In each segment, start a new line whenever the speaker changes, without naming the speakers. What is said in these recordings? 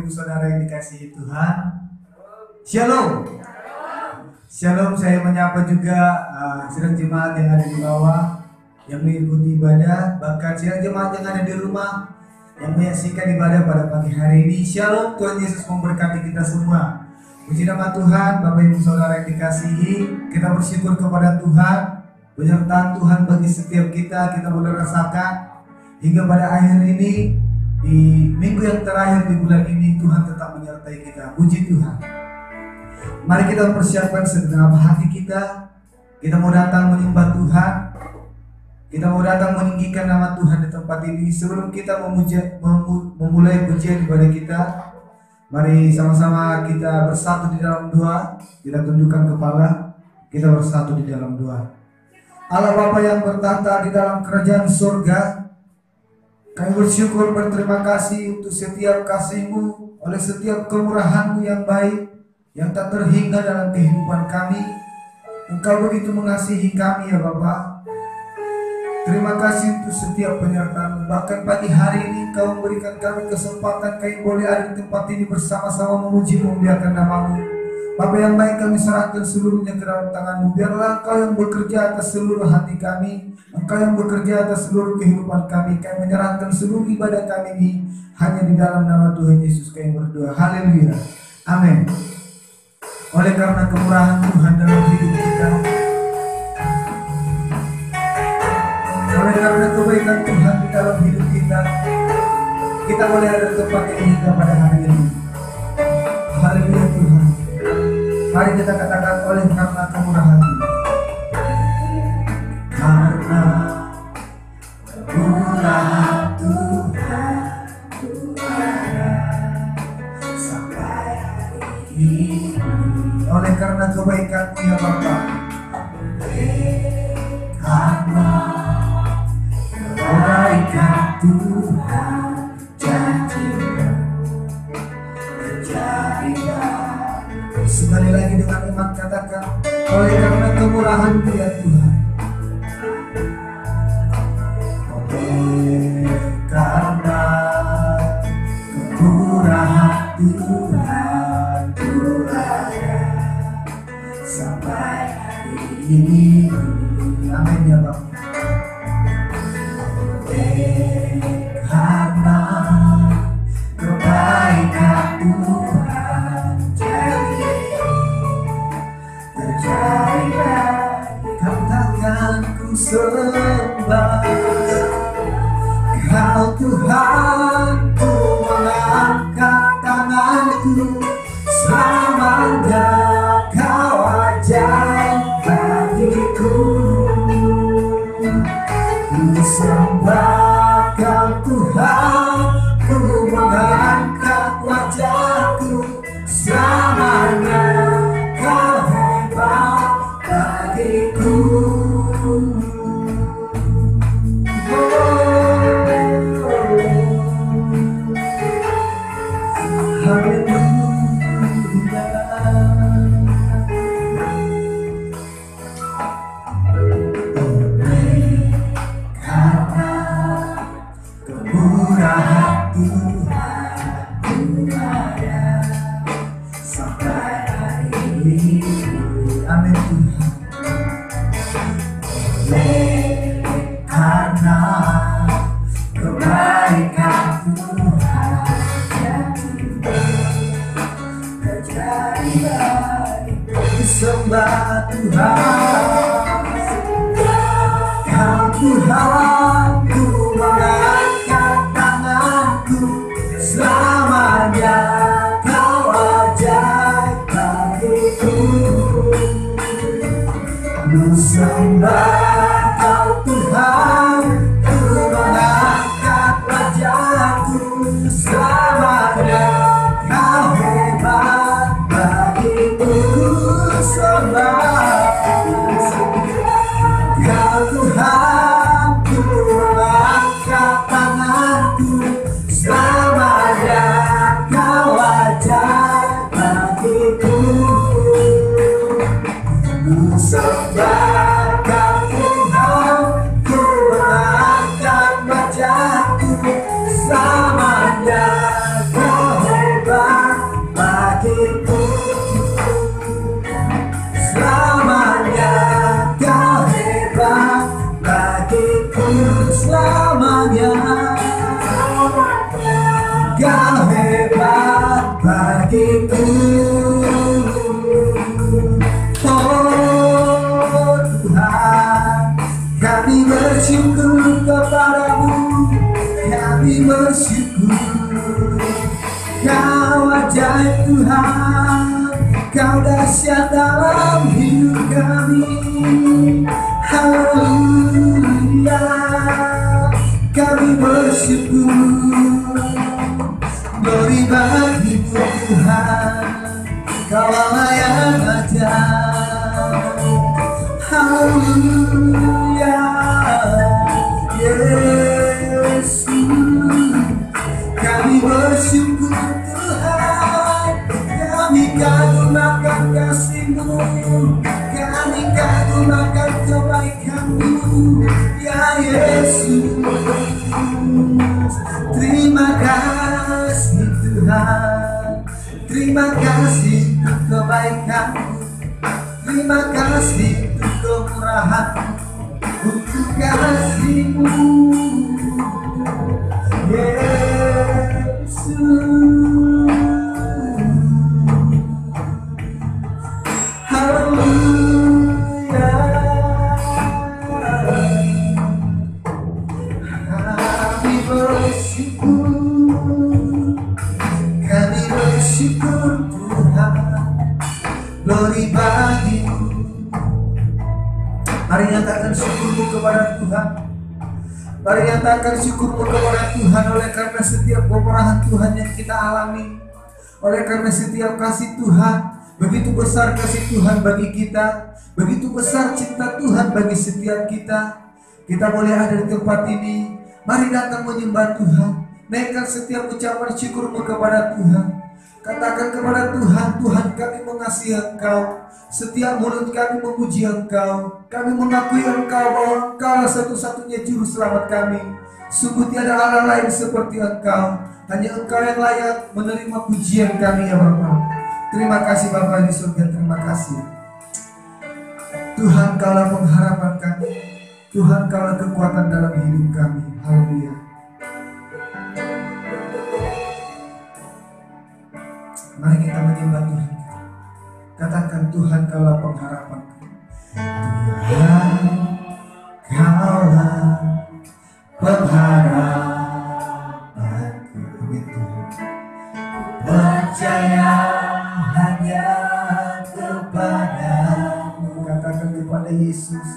Ibu Saudara yang dikasihi Tuhan. Shalom. Shalom, saya menyapa juga sidang jemaat yang ada di bawah yang mengikuti ibadah, bahkan sidang jemaat yang ada di rumah yang menyaksikan ibadah pada pagi hari ini. Shalom, Tuhan Yesus memberkati kita semua. Puji nama Tuhan, Bapak Ibu Saudara yang dikasihi, kita bersyukur kepada Tuhan, penyertaan Tuhan bagi setiap kita boleh rasakan hingga pada akhir ini. Di minggu yang terakhir di bulan ini Tuhan tetap menyertai kita. Puji Tuhan. Mari kita persiapkan segenap hati kita. Kita mau datang menyembah Tuhan. Kita mau datang meninggikan nama Tuhan di tempat ini. Sebelum kita memulai pujian ibadah kita, mari sama-sama kita bersatu di dalam doa. Kita tundukkan kepala. Kita bersatu di dalam doa. Allah Bapa yang bertahta di dalam kerajaan surga, kami bersyukur berterima kasih untuk setiap kasih-Mu, oleh setiap kemurahan-Mu yang baik, yang tak terhingga dalam kehidupan kami. Engkau begitu mengasihi kami ya Bapa. Terima kasih untuk setiap penyertaan-Mu. Bahkan pagi hari ini Engkau memberikan kami kesempatan kami boleh ada di tempat ini bersama-sama memuji memuliakan nama-Mu. Bapa yang baik, kami serahkan seluruhnya ke dalam tangan-Mu. Biarlah Engkau yang bekerja atas seluruh hati kami, Engkau yang bekerja atas seluruh kehidupan kami. Kami menyerahkan seluruh ibadah kami ini hanya di dalam nama Tuhan Yesus kami berdoa. Haleluya. Amin. Oleh karena kemurahan Tuhan dalam hidup kita, oleh karena kebaikan Tuhan di dalam hidup kita boleh ada di tempat ini hingga pada hari ini. Haleluya Tuhan. Mari kita katakan oleh karena kemurahan-Mu. Karena kemurahan Tuhan sampai hari ini. Oleh karena kebaikan-Mu ya Bapa. Karena kebaikan Tuhan janji-Mu terjadi. Sekali lagi dengan iman katakan, oleh karena kemurahan-Mu ya Tuhan. Oleh karena kemurahan Tuhan ada sampai hari ini. Amin ya Bapak. Oleh karena kebaikan Tuhan katakan ku sembah Kau Tuhan, ku mengangkat tanganku selamanya. Kau ajaib bagiku, ku sembah Kau Tuhan, ku mengangkat wajahku selamanya. Kau hebat bagiku. Sembah Tuhan, Kau Tuhan, ku mengangkat tanganku selamanya. Kau ajaib bagiku, ku sembah Kau Tuhan, ku mengangkat wajahku selamanya. Kau hebat bagiku. Sembah Kau Tuhan, ku mengangkat tanganku selamanya. Kau ajaib bagiku, ku sembah Kau Tuhan, ku mengangkat wajahku selamanya. Kau hebat bagiku. Oh Tuhan, kami bersyukur kepadamu. Kami bersyukur. Kau ajaib Tuhan, Kau dahsyat dalam hidup kami. Haleluya, kami bersyukur. Glory bagimu Tuhan, Kau Allah yang ajaib. Haleluya, Yesus, kami bersyukur Tuhan. Kami kagum akan kasih-Mu, kami kagum akan kebaikan-Mu, ya Yesus. Terima kasih Tuhan, terima kasih untuk kebaikan-Mu, terima kasih untuk kemurahan-Mu, untuk kasih-Mu, Yesus. Haleluya, kami bersyukur Tuhan. Glory bagi-Mu. Mari nyatakan syukurmu kepada Tuhan. Mari nyatakan syukurmu kepada Tuhan. Oleh karena setiap kemurahan Tuhan yang kita alami, oleh karena setiap kasih Tuhan, begitu besar kasih Tuhan bagi kita, begitu besar cinta Tuhan bagi setiap kita. Kita boleh ada di tempat ini. Mari datang menyembah Tuhan. Naikkan setiap ucapan syukurmu kepada Tuhan. Katakan kepada Tuhan, Tuhan kami mengasihi Engkau. Setiap mulut kami memuji Engkau. Kami mengakui Engkau bahwa Engkau satu-satunya juru selamat kami. Sungguh tiada Allah lain seperti Engkau. Hanya Engkau yang layak menerima pujian kami ya Bapa. Terima kasih Bapa di surga, terima kasih. Tuhan Kaulah pengharapan kami. Tuhan Kaulah kekuatan dalam hidup kami. Haleluya. Mari kita menyembah Tuhan. Katakan Tuhan Kaulah pengharapan. Tuhan Kaulah pengharapanku. Percaya hanya kepadamu. Katakan kepada Yesus.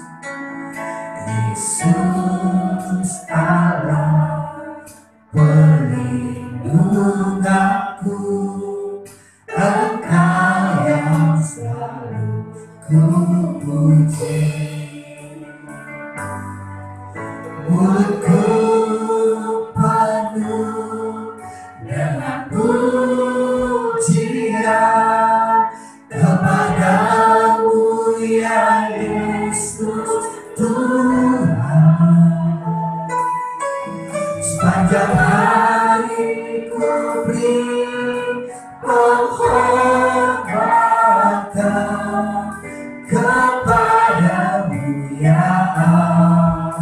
Yesus Allah pelindung aku. Engkau yang selalu ku puji. Mulutku penuh dengan pujian kepadamu ya Yesus Tuhan. Sepanjang hari ku beri penghormatan kepadamu ya Allah.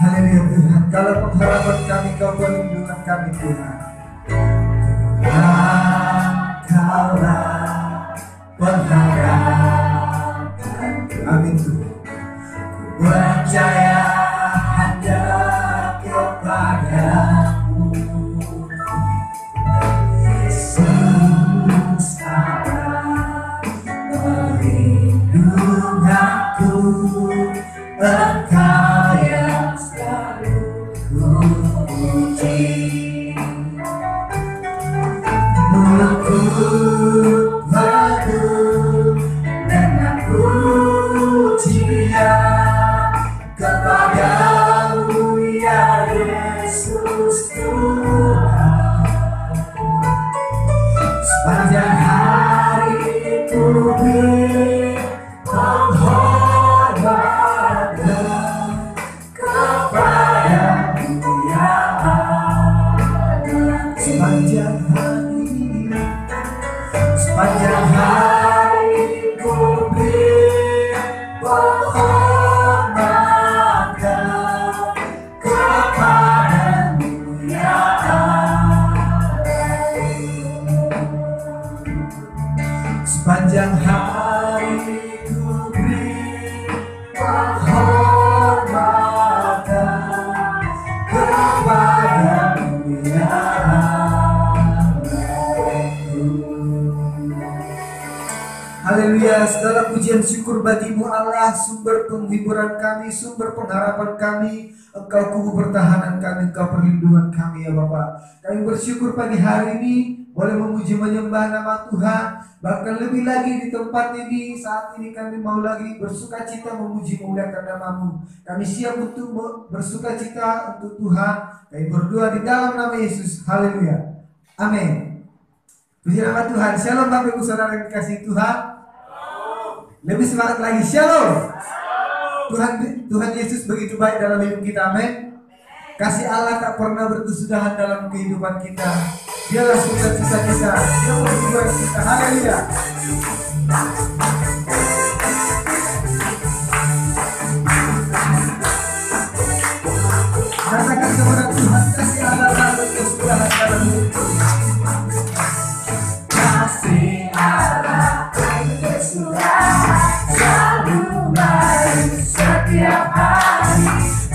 Haleluya Tuhan, kalau pengharapan kami, Kau perlindungan kami Tuhan. Tuhan Kaulah pengharapan. Amin Tuhan. Ku percaya hanya kepadamu. Yesus Allah melindungi aku. Engkau yang selalu ku puji. Mulutku penuh dengan pujian kepadamu ya Yesus Tuhan. Sepanjang hari ku beri penghormatan kepadamu ya Allah. Sepanjang hari ku beri penghormatan kepadamu segala pujian syukur bagimu Allah, sumber penghiburan kami, sumber pengharapan kami. Engkau kubu pertahanan kami, Engkau perlindungan kami ya Bapa. Kami bersyukur pagi hari ini boleh memuji menyembah nama Tuhan. Bahkan lebih lagi di tempat ini, saat ini kami mau lagi bersuka cita memuji memuliakan namamu. Kami siap untuk bersuka cita untuk Tuhan. Kami berdoa di dalam nama Yesus. Haleluya. Amin. Puji nama Tuhan. Shalom Bapak Ibu Saudara yang dikasihi Tuhan. Lebih semangat lagi. Shalom. Tuhan Yesus begitu baik dalam hidup kita, amin. Kasih Allah tak pernah berkesudahan dalam kehidupan kita. Dialah sukacita kita, Dia membuat kita. Haleluya. Katakan kepada Tuhan, kasih Allah tak berkesudahan dalam hidup kita. Kasih Allah tak berkesudahan selalu baik setiap hari.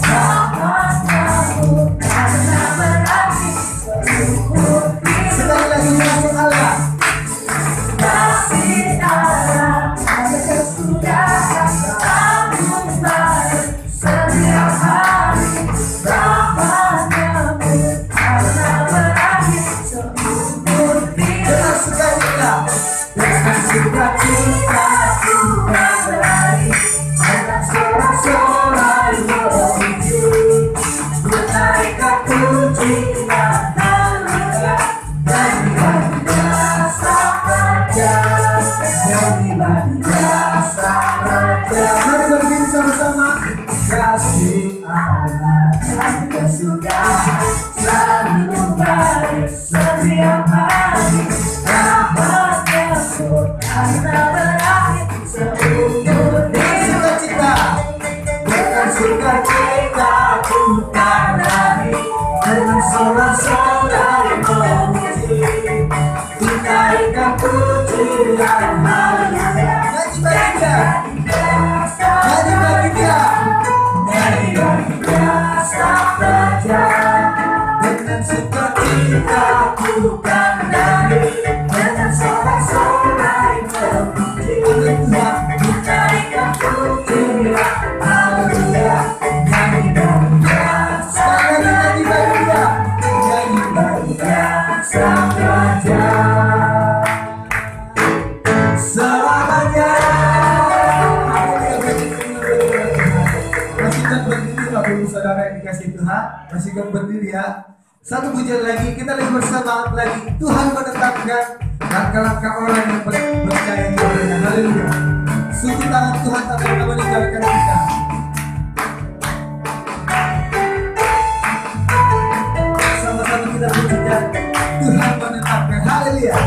Rahmat-Mu karena berarti seluruh hidup. Sekali lagi kasih Allah. Kasih Allah tak berkesudahan selalu baik setiap hari. Rahmat-Mu karena berarti seluruh hidup. Dengan sukacita bukan berlari, dengan sorak-sorai memuji, menaikkan pujian haleluya. Nyanyilah sang Raja, nyanyilah sang Raja. Mari berdiri sama-sama. Kasih Allah dan kesudahan selalu baik setiap hari. Rahmat-Mu karena berakhir seumur hidup. Dengan sukacita bukan lari, dengan sorak-sorai memuji, menaikkan pujian haleluya. Nyanyi bagi Dia, nyanyi bagi Dia, nyanyi bagi Dia sang Raja. Dengan sukacita bukan lari, dengan sorak-sorai memuji, menaikkan pujian haleluya. Nyanyi bagi Dia, sekali lagi nyanyi bagi Dia, nyanyi bagi Dia sang Raja. Selamanya. Masihkan berdiri Bapak Ibu Saudara yang dikasihi Tuhan. Masihkan berdiri ya. Satu pujian lagi, kita lagi bersama lagi. Tuhan menetapkan langkah-langkah orang yang percaya kepada-Nya. Haleluya. Sungguh tangan Tuhan tak pernah meninggalkan kita. Sama-sama kita pujikan. Tuhan menetapkan. Haleluya.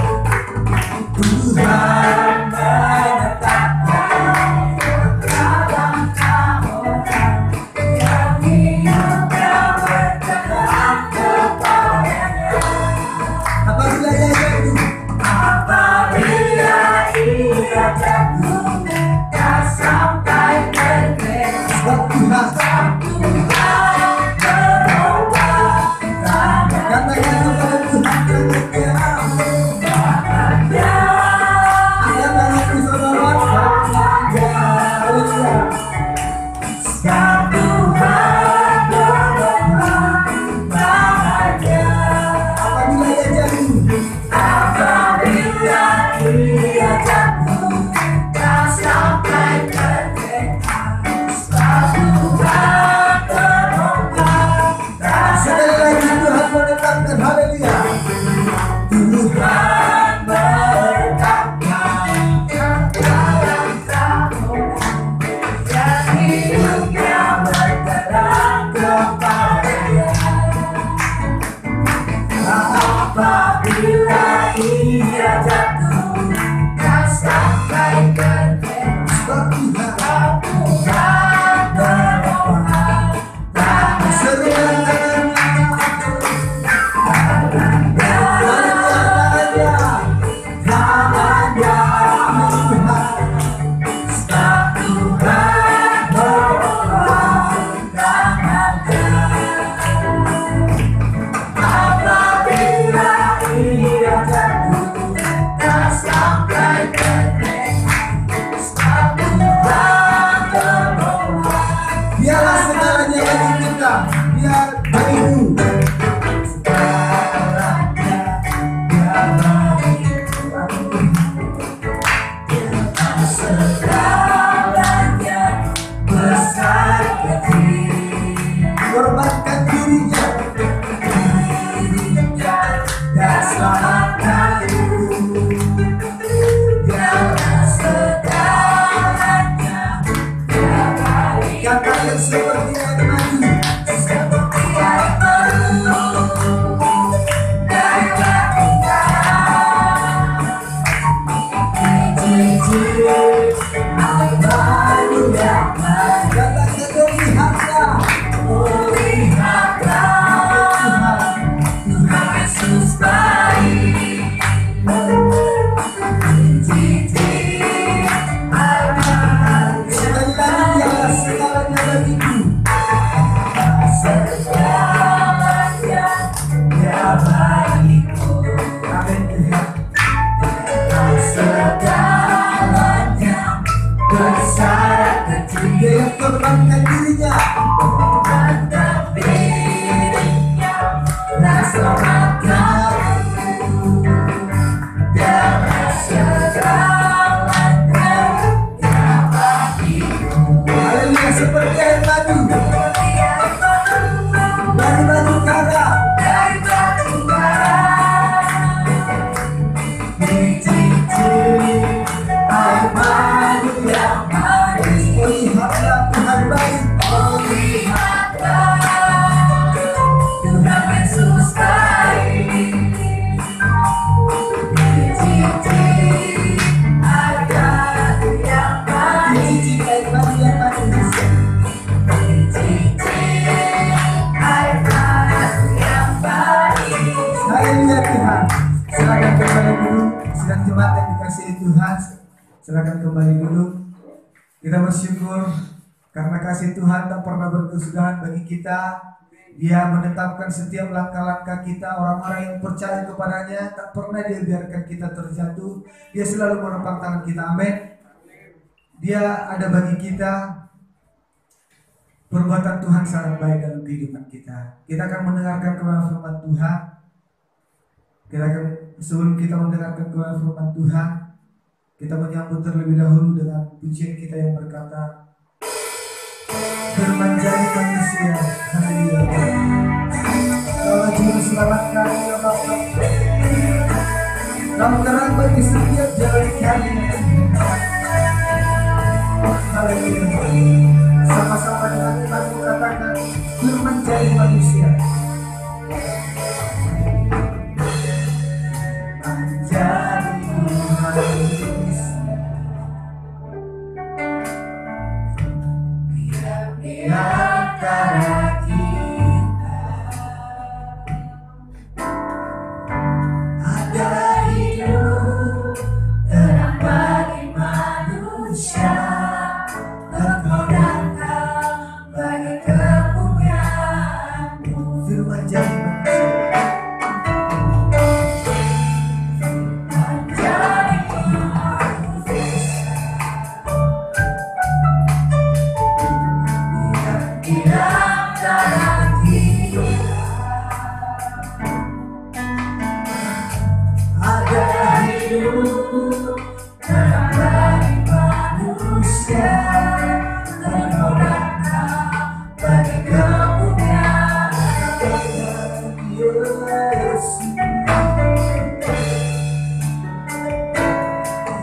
Tuhan menetapkan langkah-langkah orang yang hidupnya berkenan kepada-Nya. Apabila Ia jatuh, tak sampai terkena. Sebab Tuhan berubah. Katakan kepada Tuhan yang berkenan. dirinya dan selamatkan dalam segalanya. Katakan seperti air madu, seperti air madu dari batinnya. Air madu yang madu. Katakan lihatlah, lihatlah Tuhan Yesus baik. Sekali lagi dia segalanya bagiku. Segalanya dia bagiku. Amin Tuhan. Segalanya besar kecil. Dia yang korbankan dirinya, korbankan dirinya dan selamatkan dalam segalanya dia bagiku. Haleluya, seperti air madu dari batu kara, dari batu kara. Dicicip air madu yang manis. Lihatlah Tuhan baik. Lihatlah Tuhan Yesus baik. Dicicip air madu yang manis. Dicicip air madu yang manis. Dicicip air madu yang manis. Haleluya Tuhan. Silakan kembali dulu. Sidang jemaat yang dikasihi Tuhan, silakan kembali dulu. Kita bersyukur karena kasih Tuhan tak pernah berkesudahan bagi kita. Dia menetapkan setiap langkah-langkah kita. Orang-orang yang percaya kepadanya tak pernah dia biarkan kita terjatuh. Dia selalu menopang tangan kita. Amin. Dia ada bagi kita. Perbuatan Tuhan sangat baik dalam kehidupan kita. Kita akan mendengarkan kebenaran firman Tuhan. Sebelum kita mendengarkan kebenaran firman Tuhan, kita menyambut terlebih dahulu dengan pujian kita yang berkata, bermenjadi manusia. Haleluya. Kalau Juru Selamat kami ya Bapa, kamu terang bagi setiap jalan kami. Haleluya. Sama-sama dengan imanmu katakan, bermenjadi manusia. Antara kita ada hidup terang bagi manusia, terkodangkan bagi kemuliaan-Mu. Firman jadi manusia.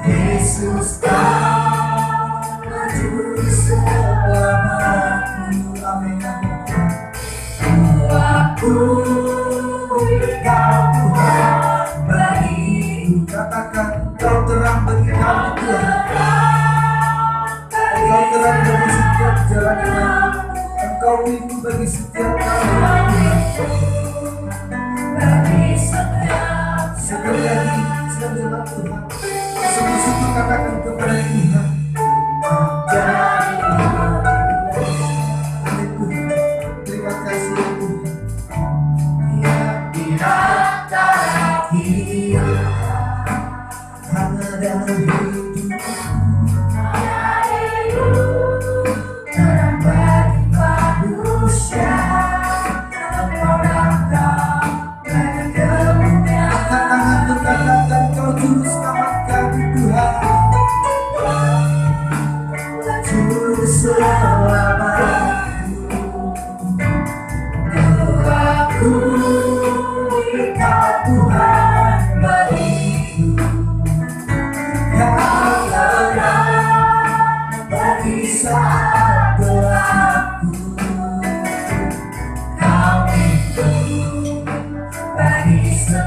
Yesus Kau Juru Selamatku. Amin. Aku Kau Tuhan bagiku. Katakan Kau terang bagi kami Tuhan. Kau terang bagi setiap jalan kami. Engkau pintu bagi setiap kami. Bagi setiap. Sekali lagi selamat Tuhan. Sungguh-sungguh katakan kepada Tuhan, jadi terima kasih Tuhan. Di antara kita hanya dalam hidup terang bagi manusia,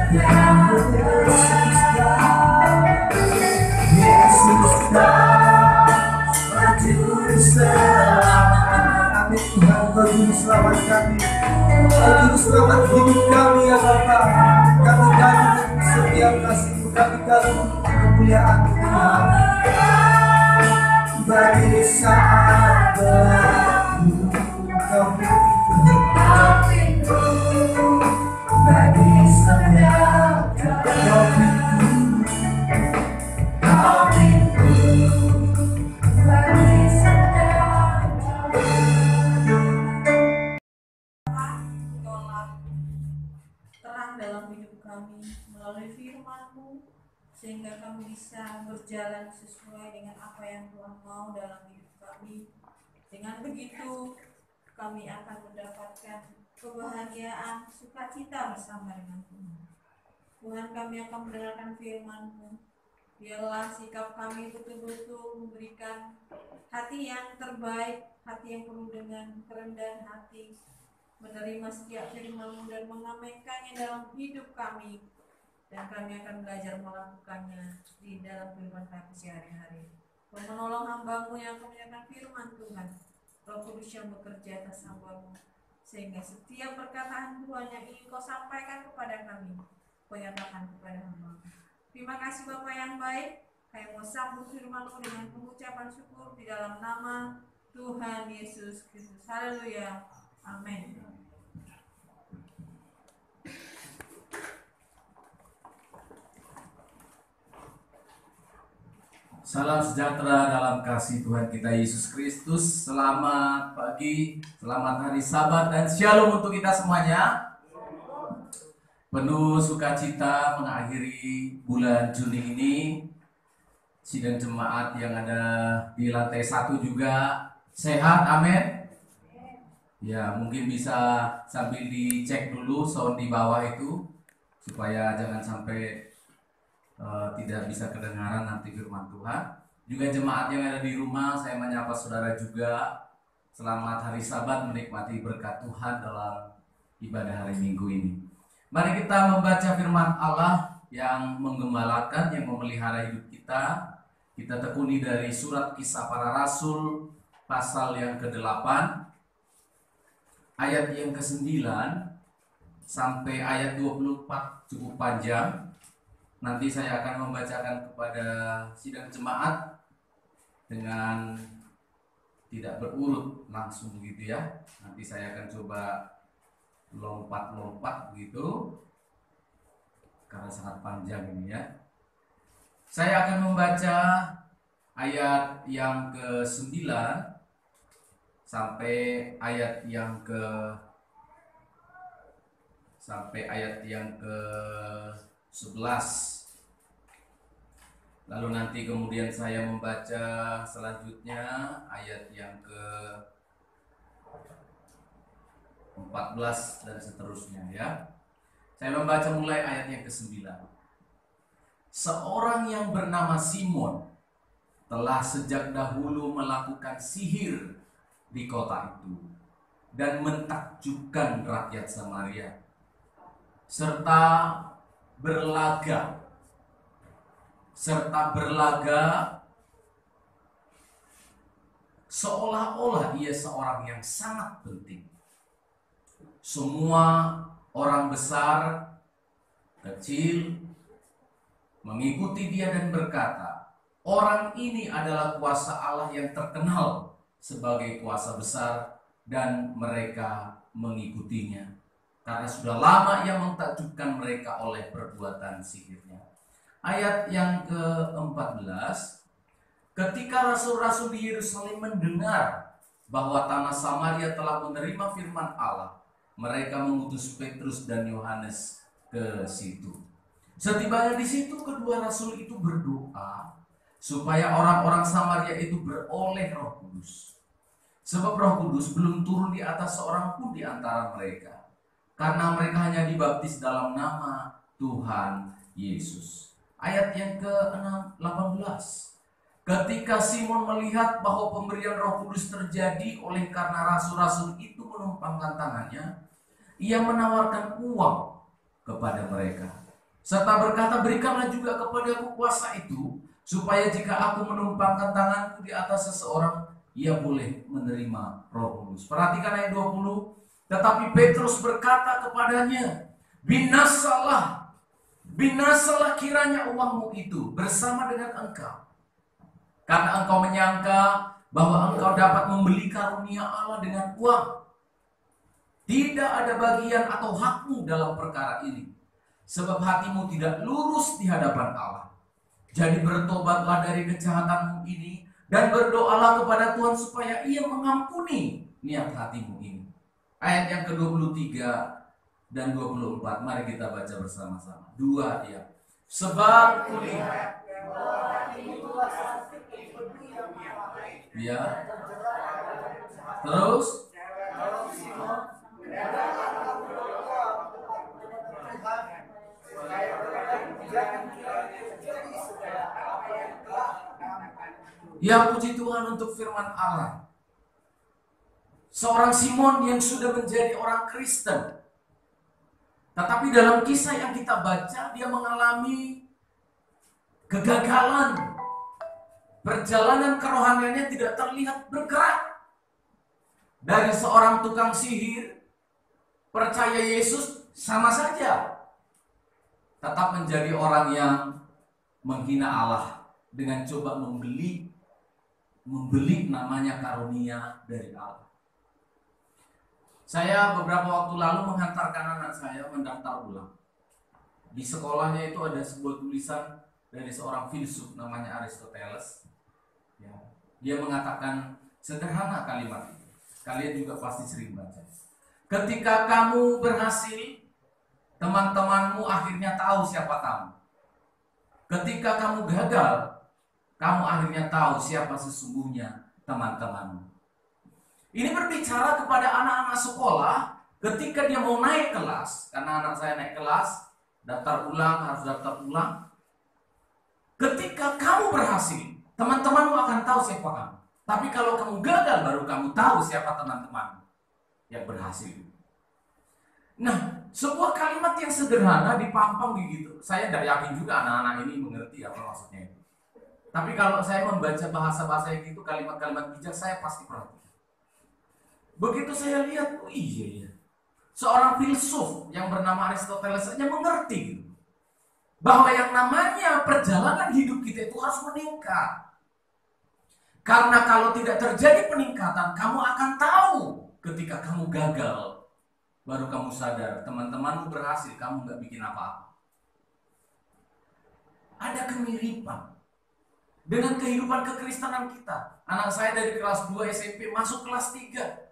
Amin Tuhan, Kau juru selamat kami, Kau juru selamat hidup kami ya Bapa. Kami kagum setiap kasih-Mu, kami kagum kemuliaan Tuhan. Bagi saat berlalu Kau pintu, bagi setiap Kau pintu, Kau pintu, bagi setiap.
Terang dalam hidup kami melalui firman-Mu, sehingga kami bisa berjalan sesuai dengan apa yang Tuhan mau dalam hidup kami. Dengan begitu kami akan mendapatkan kebahagiaan, sukacita bersama dengan Tuhan. Tuhan, kami akan mendengarkan firman-Mu. Biarlah sikap kami betul-betul memberikan hati yang terbaik, hati yang penuh dengan kerendahan hati, menerima setiap firman-Mu dan mengamalkannya dalam hidup kami. Dan kami akan belajar melakukannya di dalam kehidupan kami sehari-hari. Kau menolong hamba-Mu yang akan menyampaikan firman Tuhan. Roh Kudus yang bekerja atas hamba-Mu, sehingga setiap perkataan Tuhan yang ingin Kau sampaikan kepada kami, Kau nyatakan kepada hamba-Mu. Terima kasih Bapa yang baik. Kami mau sambut firman-Mu dengan pengucapan syukur di dalam nama Tuhan Yesus Kristus. Haleluya. Amin.
Salam sejahtera dalam kasih Tuhan kita Yesus Kristus. Selamat pagi, selamat hari Sabat, dan shalom untuk kita semuanya. Penuh sukacita mengakhiri bulan Juni ini. Sidang jemaat yang ada di lantai 1 juga sehat, amin. Ya, mungkin bisa sambil dicek dulu sound di bawah itu, supaya jangan sampai tidak bisa kedengaran nanti firman Tuhan. Juga jemaat yang ada di rumah, saya menyapa saudara juga. Selamat hari Sabat, menikmati berkat Tuhan dalam ibadah hari Minggu ini. Mari kita membaca firman Allah yang menggembalakan, yang memelihara hidup kita. Kita tekuni dari surat Kisah Para Rasul pasal yang ke-8 ayat yang ke-9 sampai ayat 24, cukup panjang. Nanti saya akan membacakan kepada sidang jemaat dengan tidak berurut langsung begitu ya. Nanti saya akan coba lompat-lompat begitu karena sangat panjang ini ya. Saya akan membaca ayat yang ke-9 sampai ayat yang ke-11. Lalu nanti kemudian saya membaca selanjutnya ayat yang ke-14 dan seterusnya ya. Saya membaca mulai ayat yang ke-9. Seorang yang bernama Simon telah sejak dahulu melakukan sihir di kota itu dan mentakjubkan rakyat Samaria, serta berlaga seolah-olah ia seorang yang sangat penting. Semua orang besar, kecil mengikuti dia dan berkata, orang ini adalah kuasa Allah yang terkenal sebagai kuasa besar, dan mereka mengikutinya karena sudah lama ia mentakjubkan mereka oleh perbuatan sihirnya. Ayat yang ke-14, ketika rasul-rasul di Yerusalem mendengar bahwa tanah Samaria telah menerima firman Allah, mereka mengutus Petrus dan Yohanes ke situ. Setibanya di situ, kedua rasul itu berdoa supaya orang-orang Samaria itu beroleh Roh Kudus. Sebab Roh Kudus belum turun di atas seorang pun di antara mereka, karena mereka hanya dibaptis dalam nama Tuhan Yesus. Ayat yang ke-18, ketika Simon melihat bahwa pemberian Roh Kudus terjadi oleh karena rasul-rasul itu menumpangkan tangannya, ia menawarkan uang kepada mereka serta berkata, berikanlah juga kepadaku kuasa itu, supaya jika aku menumpangkan tanganku di atas seseorang, ia boleh menerima Roh Kudus. Perhatikan ayat 20. Tetapi Petrus berkata kepadanya, binasalah kiranya uangmu itu bersama dengan engkau, karena engkau menyangka bahwa engkau dapat membeli karunia Allah dengan uang. Tidak ada bagian atau hakmu dalam perkara ini, sebab hatimu tidak lurus di hadapan Allah. Jadi bertobatlah dari kejahatanmu ini dan berdoalah kepada Tuhan supaya Ia mengampuni niat hatimu ini. Ayat yang ke-23 dan 24, mari kita baca bersama-sama. 2 ya. Sebab kulihat ya. Terus ya, puji Tuhan untuk firman Allah. Seorang Simon yang sudah menjadi orang Kristen, tetapi dalam kisah yang kita baca, dia mengalami kegagalan. Perjalanan kerohaniannya tidak terlihat bergerak. Dari seorang tukang sihir, percaya Yesus sama saja, tetap menjadi orang yang menghina Allah dengan coba membeli namanya karunia dari Allah. Saya beberapa waktu lalu menghantarkan anak saya mendaftar ulang. Di sekolahnya itu ada sebuah tulisan dari seorang filsuf namanya Aristoteles. Ya, dia mengatakan sederhana kalimat itu. Kalian juga pasti sering baca. Ketika kamu berhasil, teman-temanmu akhirnya tahu siapa kamu. Ketika kamu gagal, kamu akhirnya tahu siapa sesungguhnya teman-temanmu. Ini berbicara kepada anak-anak sekolah ketika dia mau naik kelas. Karena anak saya naik kelas, harus daftar ulang. Ketika kamu berhasil, teman-temanmu akan tahu siapa kamu. Tapi kalau kamu gagal, baru kamu tahu siapa teman-temanmu yang berhasil. Nah, sebuah kalimat yang sederhana dipampang begitu. Saya tidak yakin juga anak-anak ini mengerti apa maksudnya itu. Tapi kalau saya membaca bahasa-bahasa yang itu, kalimat-kalimat bijak, saya pasti perhatikan. Begitu saya lihat, oh iya ya, seorang filsuf yang bernama Aristoteles saja mengerti gitu, bahwa yang namanya perjalanan hidup kita itu harus meningkat. Karena kalau tidak terjadi peningkatan, kamu akan tahu ketika kamu gagal, baru kamu sadar teman-temanmu berhasil, kamu nggak bikin apa-apa. Ada kemiripan dengan kehidupan kekristenan kita. Anak saya dari kelas 2 SMP masuk kelas 3.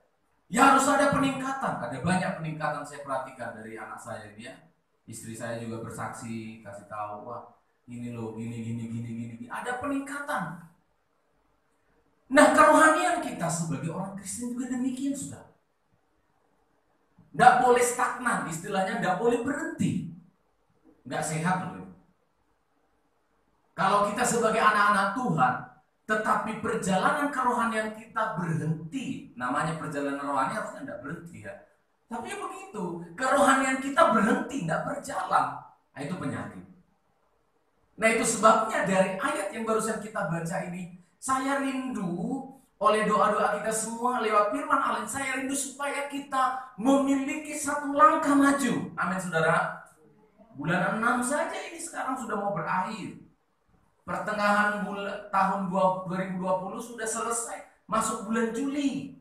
Ya harus ada peningkatan. Ada banyak peningkatan saya perhatikan dari anak saya dia. Istri saya juga bersaksi, kasih tahu, wah ini loh, gini. Ada peningkatan. Nah, kerohanian kita sebagai orang Kristen juga demikian, sudah. Tidak boleh stagnan, istilahnya tidak boleh berhenti. Tidak sehat loh. Kalau kita sebagai anak-anak Tuhan, tetapi perjalanan kerohanian kita berhenti. Namanya perjalanan rohani harusnya tidak berhenti ya. Tapi begitu, kerohanian kita berhenti, tidak berjalan. Nah, itu penyakit. Nah, itu sebabnya dari ayat yang barusan kita baca ini, saya rindu oleh doa-doa kita semua lewat firman Allah, saya rindu supaya kita memiliki satu langkah maju. Amin, saudara. Bulan 6 saja ini sekarang sudah mau berakhir. Pertengahan tahun 2020 sudah selesai, masuk bulan Juli.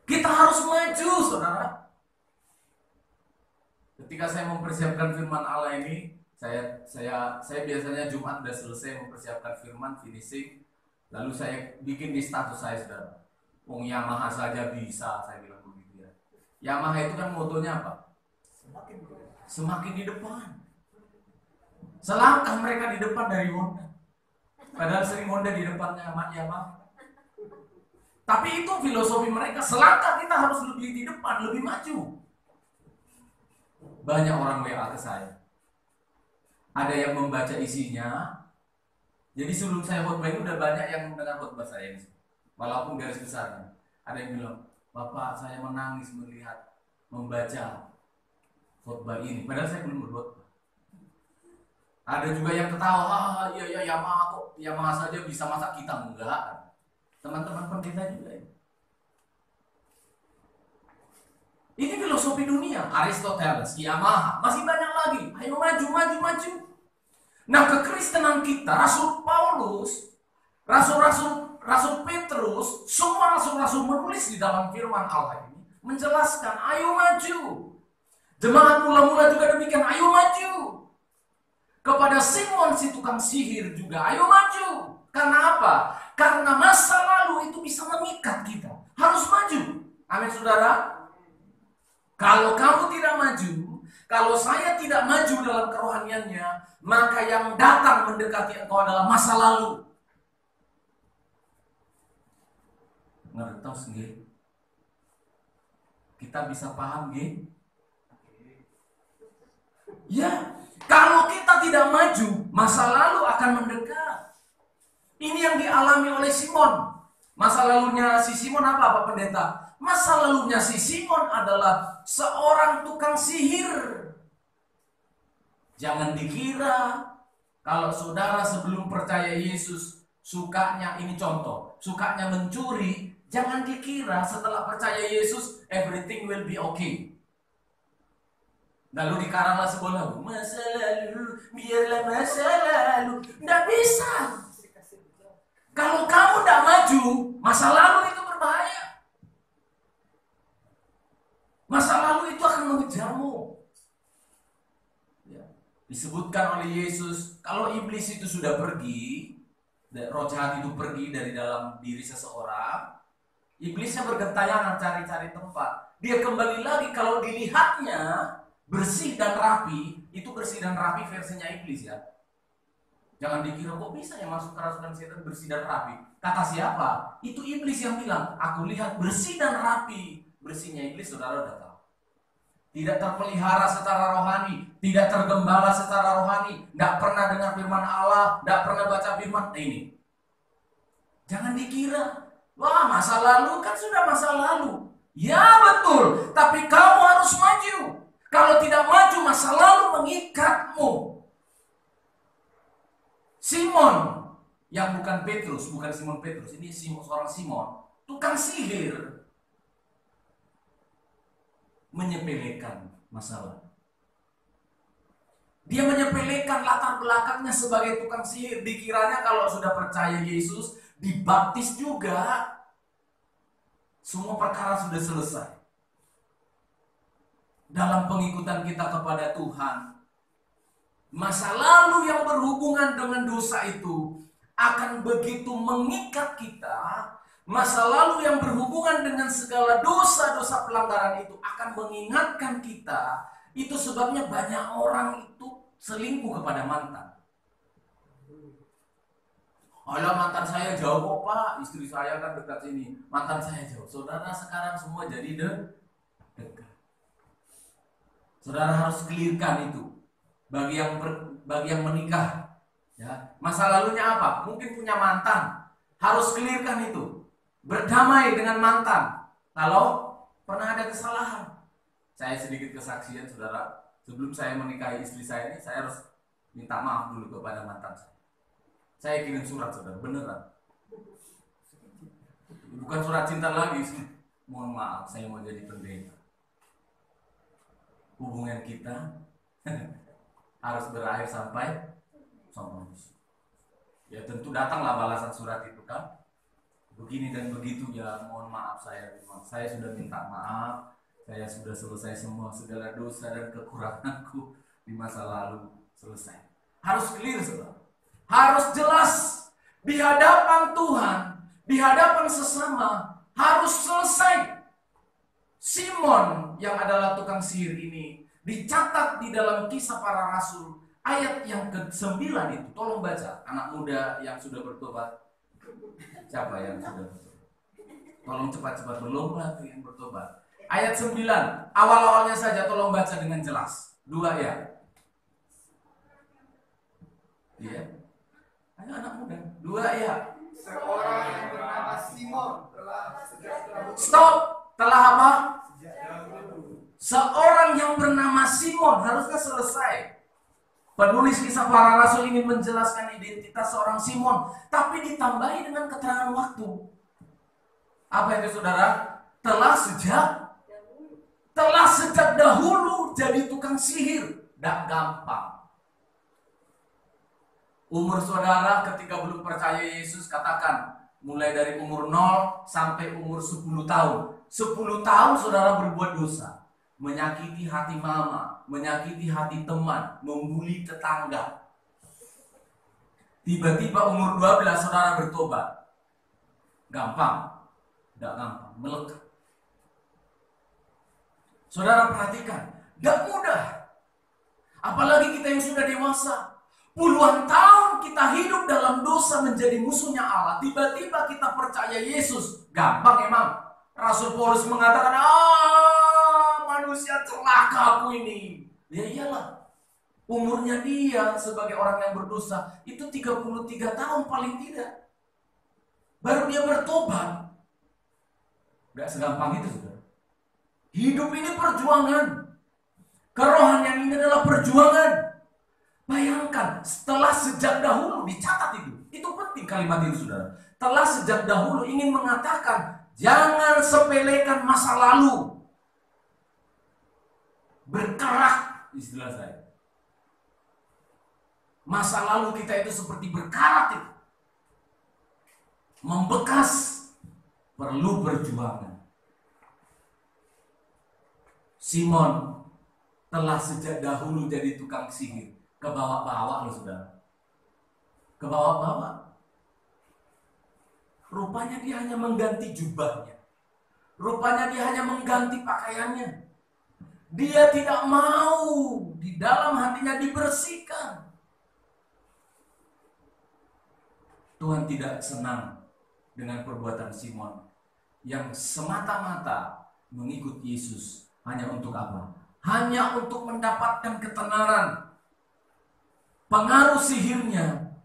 Kita harus maju, saudara. Ketika saya mempersiapkan firman Allah ini, saya biasanya Jumat sudah selesai mempersiapkan firman, finishing. Lalu saya bikin di status saya, saudara. Yamaha saja bisa, saya bilang begitu ya. Yamaha itu kan motonya apa? Semakin di depan. Selangkah mereka di depan dari Honda. Padahal sering Honda di depannya Yamaha. Tapi itu filosofi mereka. Selangkah kita harus lebih di depan, lebih maju. Banyak orang WA ke saya. Ada yang membaca isinya. Jadi sebelum saya khotbah ini udah banyak yang mendengar khotbah saya ini. Walaupun garis besarnya. Ada yang bilang, Bapak saya menangis melihat membaca khotbah ini, padahal saya belum berkhotbah. Ada juga yang ketawa, iya Yamaha kok, Yamaha saja bisa, masa kita enggak? Teman-teman pendeta juga ini. Ini filosofi dunia, Aristoteles, Yamaha, masih banyak lagi. Ayo maju. Nah, kekristenan kita, Rasul Paulus, Rasul Petrus, semua rasul-rasul menulis di dalam firman Allah ini menjelaskan, ayo maju. Jemaat mula-mula juga demikian, ayo maju. Kepada Simon si tukang sihir juga, ayo maju. Karena apa? Karena masa lalu itu bisa mengikat kita. Harus maju. Amin, saudara. Kalau kamu tidak maju, kalau saya tidak maju dalam kerohaniannya, maka yang datang mendekati engkau adalah masa lalu. Nggak tahu sendiri. Kita bisa paham, G? Ya, kalau kita tidak maju, masa lalu akan mendekat. Ini yang dialami oleh Simon. Masa lalunya si Simon apa pendeta? Masa lalunya si Simon adalah seorang tukang sihir. Jangan dikira kalau saudara sebelum percaya Yesus sukanya, ini contoh, sukanya mencuri. Jangan dikira setelah percaya Yesus everything will be okay. Lalu dikaranglah sebuah lagu, masa lalu, biarlah masa lalu. Tidak bisa. Kalau kamu tidak maju, masa lalu itu berbahaya. Masa lalu itu akan mengejarmu. Ya. Disebutkan oleh Yesus, kalau iblis itu sudah pergi, roh jahat itu pergi dari dalam diri seseorang, iblisnya bergentayangan cari-cari tempat. Dia kembali lagi kalau dilihatnya bersih dan rapi, itu bersih dan rapi versinya iblis ya. Jangan dikira kok bisa ya masuk kerasukan setan bersih dan rapi. Kata siapa? Itu iblis yang bilang, aku lihat bersih dan rapi. Bersihnya iblis saudara udah tahu. Tidak terpelihara secara rohani, tidak tergembala secara rohani, tidak pernah dengar firman Allah, tidak pernah baca firman ini. Jangan dikira, wah masa lalu kan sudah masa lalu. Ya betul, tapi kamu harus maju. Kalau tidak maju, masa lalu mengikatmu. Simon, yang bukan Petrus, bukan Simon Petrus, ini seorang Simon, tukang sihir, menyepelekan masalah. Dia menyepelekan latar belakangnya sebagai tukang sihir. Dikiranya kalau sudah percaya Yesus, dibaptis juga, semua perkara sudah selesai. Dalam pengikutan kita kepada Tuhan, masa lalu yang berhubungan dengan dosa itu akan begitu mengikat kita. Masa lalu yang berhubungan dengan segala dosa-dosa pelanggaran itu akan mengingatkan kita. Itu sebabnya banyak orang itu selingkuh kepada mantan. Alah mantan saya jauh kok Pak, istri saya kan dekat sini. Mantan saya jauh. Saudara sekarang semua jadi dekat. Saudara harus clearkan itu. Bagi yang menikah, ya, masa lalunya apa? Mungkin punya mantan, harus clearkan itu. Berdamai dengan mantan. Kalau pernah ada kesalahan, saya sedikit kesaksian, saudara. Sebelum saya menikahi istri saya ini, saya harus minta maaf dulu kepada mantan saya. Saya kirim surat, saudara, beneran. Bukan surat cinta lagi. Mohon maaf, saya mau jadi pendeta. Hubungan kita harus berakhir sampai manusia. Ya tentu datanglah balasan surat itu kan. Begini dan begitu ya, mohon maaf saya sudah minta maaf. Saya sudah selesai semua segala dosa dan kekuranganku di masa lalu, selesai. Harus clear saudara. Harus jelas di hadapan Tuhan, di hadapan sesama, harus selesai. Simon yang adalah tukang sihir ini dicatat di dalam Kisah Para Rasul ayat yang ke-9 itu. Tolong baca, anak muda yang sudah bertobat. Siapa yang sudah bertobat? Tolong cepat-cepat, belum lagi yang bertobat. Ayat 9, awal-awalnya saja tolong baca dengan jelas. 2 ya. Iya. Ayo anak muda, 2 ya.
Seorang yang bernama Simon
Stop. Telah apa? Seorang yang bernama Simon harusnya selesai. Penulis Kisah Para Rasul ingin menjelaskan identitas seorang Simon, tapi ditambahi dengan keterangan waktu. Apa itu saudara? Telah sejak dahulu jadi tukang sihir. Tidak gampang. Umur saudara ketika belum percaya Yesus, katakan mulai dari umur 0 sampai umur 10 tahun. 10 tahun saudara berbuat dosa. Menyakiti hati mama, menyakiti hati teman, membuli tetangga. Tiba-tiba umur 12 saudara bertobat. Gampang? Tidak gampang, melekat. Saudara perhatikan, tidak mudah. Apalagi kita yang sudah dewasa. Puluhan tahun kita hidup dalam dosa menjadi musuhnya Allah. Tiba-tiba kita percaya Yesus. Gampang emang. Rasul Paulus mengatakan, manusia celaka aku ini. Ya iyalah. Umurnya dia sebagai orang yang berdosa itu 33 tahun paling tidak. Baru dia bertobat. Gak segampang itu, saudara. Hidup ini perjuangan. Kerohanian ini adalah perjuangan. Bayangkan, setelah sejak dahulu, dicatat itu. Itu penting kalimat itu, saudara. Telah sejak dahulu ingin mengatakan, jangan sepelekan masa lalu. Berkarat, istilah saya. Masa lalu kita itu seperti berkarat itu. Membekas, perlu perjuangan. Simon telah sejak dahulu jadi tukang sihir. Kebawa-bawa loh saudara. Kebawa-bawa. Rupanya dia hanya mengganti jubahnya. Rupanya dia hanya mengganti pakaiannya. Dia tidak mau di dalam hatinya dibersihkan. Tuhan tidak senang dengan perbuatan Simon yang semata-mata mengikut Yesus hanya untuk apa? Hanya untuk mendapatkan ketenaran. Pengaruh sihirnya,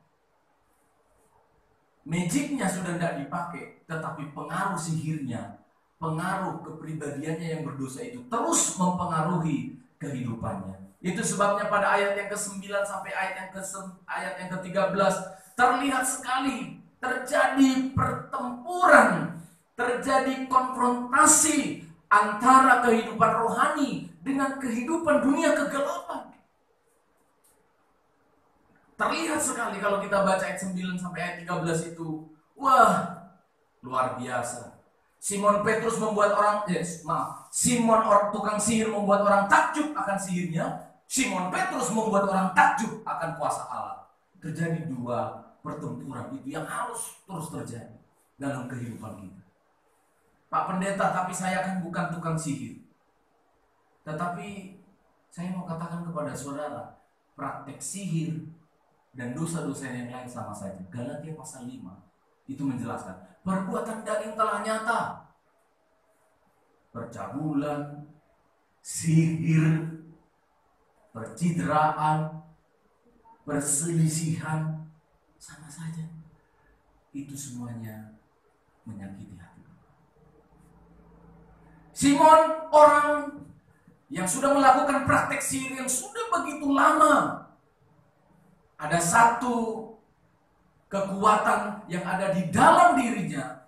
magicnya sudah tidak dipakai, tetapi pengaruh sihirnya, pengaruh kepribadiannya yang berdosa itu terus mempengaruhi kehidupannya. Itu sebabnya pada ayat yang ke-9 sampai ayat yang ke-13 terlihat sekali terjadi pertempuran, terjadi konfrontasi antara kehidupan rohani dengan kehidupan dunia kegelapan. Terlihat sekali kalau kita baca ayat 9 sampai ayat 13 itu. Wah, luar biasa. Simon Petrus membuat Simon tukang sihir membuat orang takjub akan sihirnya. Simon Petrus membuat orang takjub akan kuasa Allah. Terjadi dua pertempuran itu yang harus terus terjadi dalam kehidupan kita. Pak Pendeta, tapi saya kan bukan tukang sihir. Tetapi saya mau katakan kepada saudara, praktek sihir dan dosa-dosa yang lain sama saja. Galatia pasal 5 itu menjelaskan perbuatan daging telah nyata. Percabulan, sihir, percideraan, perselisihan, sama saja. Itu semuanya menyakiti hati. Simon, orang yang sudah melakukan praktek sihir yang sudah begitu lama. Ada satu kekuatan yang ada di dalam dirinya.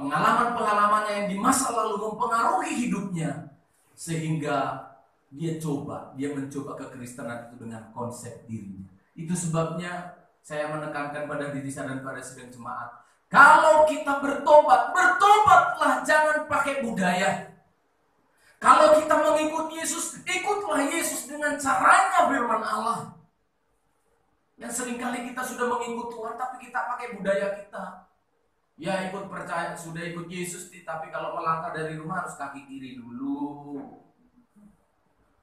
Pengalaman-pengalamannya yang di masa lalu mempengaruhi hidupnya. Sehingga dia mencoba kekristenan itu dengan konsep dirinya. Itu sebabnya saya menekankan pada diri saya dan pada sidang jemaat. Kalau kita bertobatlah, jangan pakai budaya. Kalau kita mengikut Yesus, ikutlah Yesus dengan caranya firman Allah. Yang seringkali kita sudah mengikut Tuhan, tapi kita pakai budaya kita. Ya ikut percaya, sudah ikut Yesus, tapi kalau melangkah dari rumah harus kaki kiri dulu.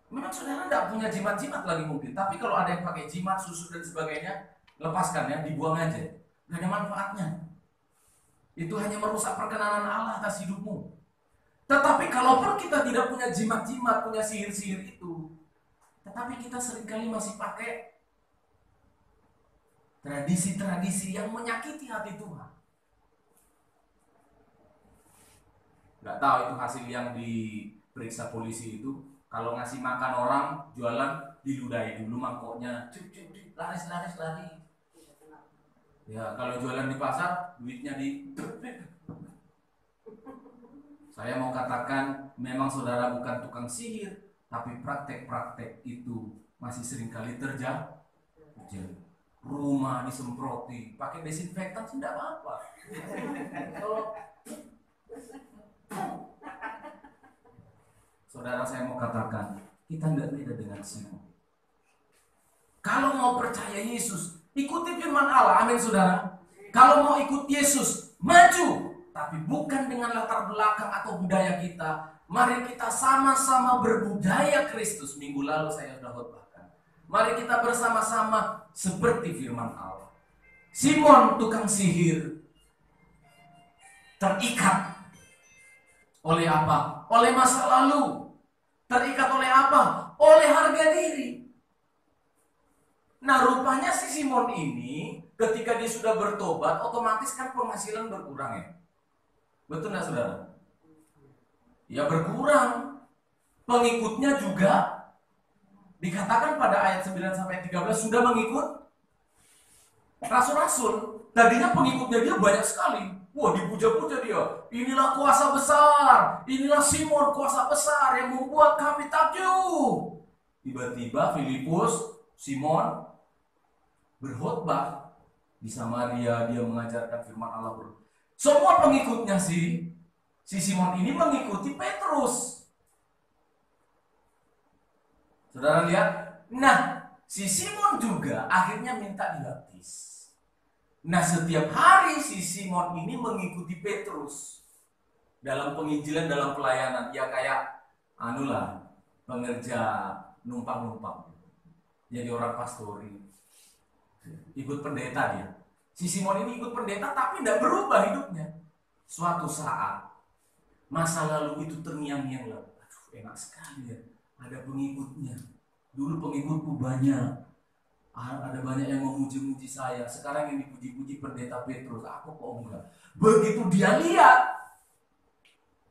Memang saudara tidak punya jimat-jimat lagi mungkin, tapi kalau ada yang pakai jimat, susu dan sebagainya, lepaskan ya, dibuang aja. Gak ada manfaatnya. Itu hanya merusak perkenanan Allah atas hidupmu. Tetapi kalaupun kita tidak punya jimat-jimat, punya sihir-sihir itu, tetapi kita seringkali masih pakai tradisi-tradisi yang menyakiti hati Tuhan. Gak tahu itu hasil yang diperiksa polisi itu. Kalau ngasih makan orang, jualan, diludahi dulu mangkoknya. Laris, lari. Ya, kalau jualan di pasar, duitnya di... Saya mau katakan, memang saudara bukan tukang sihir, tapi praktek-praktek itu masih seringkali terjadi. Rumah disemproti, pakai desinfektan tidak apa-apa. Kalau saudara, saya mau katakan, kita tidak beda dengan Simon. Kalau mau percaya Yesus, ikuti firman Allah, amin saudara. Kalau mau ikut Yesus, maju, tapi bukan dengan latar belakang atau budaya kita. Mari kita sama-sama berbudaya Kristus. Minggu lalu saya sudah khotbahkan. Mari kita bersama-sama seperti firman Allah. Simon tukang sihir terikat oleh apa? Oleh masa lalu. Terikat oleh apa? Oleh harga diri. Nah, rupanya si Simon ini ketika dia sudah bertobat, otomatis kan penghasilan berkurang ya. Betul nggak saudara? Ya berkurang. Pengikutnya juga dikatakan pada ayat 9-13 sudah mengikut rasul-rasul. Tadinya pengikutnya dia banyak sekali. Wah, dipuja-puja dia. Inilah kuasa besar. Inilah Simon, kuasa besar yang membuat kami takjub. Tiba-tiba Filipus, Simon berkhotbah di Samaria. Dia mengajarkan firman Allah. Semua pengikutnya si Simon ini mengikuti Petrus. Saudara lihat? Nah, si Simon juga akhirnya minta dibaptis. Nah, setiap hari si Simon ini mengikuti Petrus dalam penginjilan, dalam pelayanan. Ya kayak pengerja numpang-numpang. Jadi orang pastori. Ikut pendeta dia. Si Simon ini ikut pendeta tapi tidak berubah hidupnya. Suatu saat masa lalu itu terngiang-ngiang lah. Aduh, enak sekali ya. Ada pengikutnya. Dulu pengikutku banyak. Ada banyak yang memuji-muji saya. Sekarang yang dipuji-puji pendeta Petrus. Aku kok enggak. Begitu dia lihat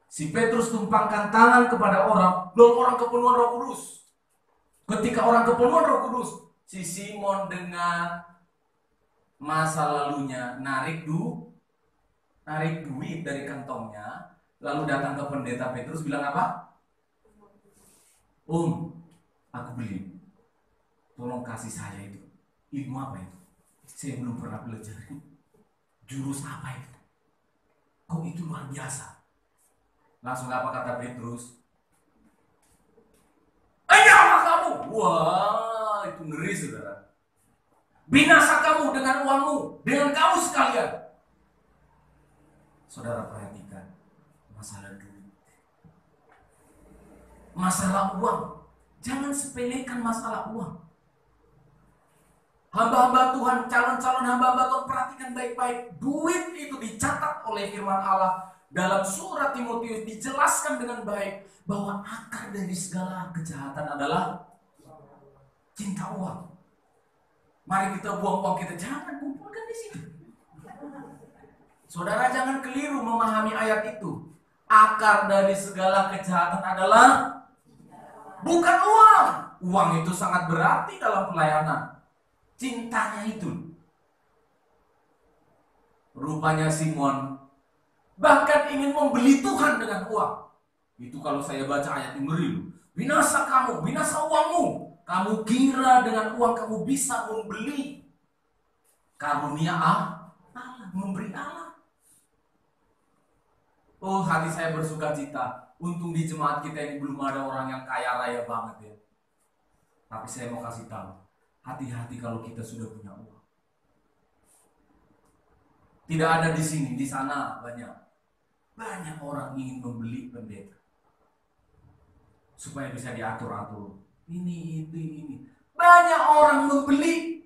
si Petrus tumpangkan tangan kepada orang, belum orang kepenuhan Roh Kudus. Ketika orang kepenuhan Roh Kudus, si Simon dengan masa lalunya narik duit dari kantongnya, lalu datang ke pendeta Petrus bilang apa? Aku beli. Tolong kasih saya itu. Ilmu apa itu? Saya belum pernah belajar. Jurus apa itu? Kok itu luar biasa? Langsung apa kata Petrus? Ayolah kamu! Wah, itu ngeri saudara. Binasa kamu dengan uangmu, dengan kamu sekalian. Saudara perhatikan masalah duit. Masalah uang. Jangan sepelekan masalah uang. Hamba-hamba Tuhan, calon-calon hamba-hamba Tuhan, perhatikan baik-baik. Duit itu dicatat oleh firman Allah dalam surat Timotius, dijelaskan dengan baik bahwa akar dari segala kejahatan adalah cinta uang. Mari kita buang uang kita, jangan kumpulkan di situ. Saudara jangan keliru memahami ayat itu. Akar dari segala kejahatan adalah bukan uang. Uang itu sangat berarti dalam pelayanan. Cintanya itu. Rupanya Simon bahkan ingin membeli Tuhan dengan uang. Itu kalau saya baca ayat ini, binasa kamu, binasa uangmu. Kamu kira dengan uang kamu bisa membeli karunia Allah, memberi Allah. Oh, hati saya bersuka cita. Untung di jemaat kita ini belum ada orang yang kaya raya banget ya. Tapi saya mau kasih tahu, hati-hati kalau kita sudah punya uang. Tidak ada di sini, di sana banyak orang ingin membeli pendeta supaya bisa diatur-atur. Ini. Banyak orang membeli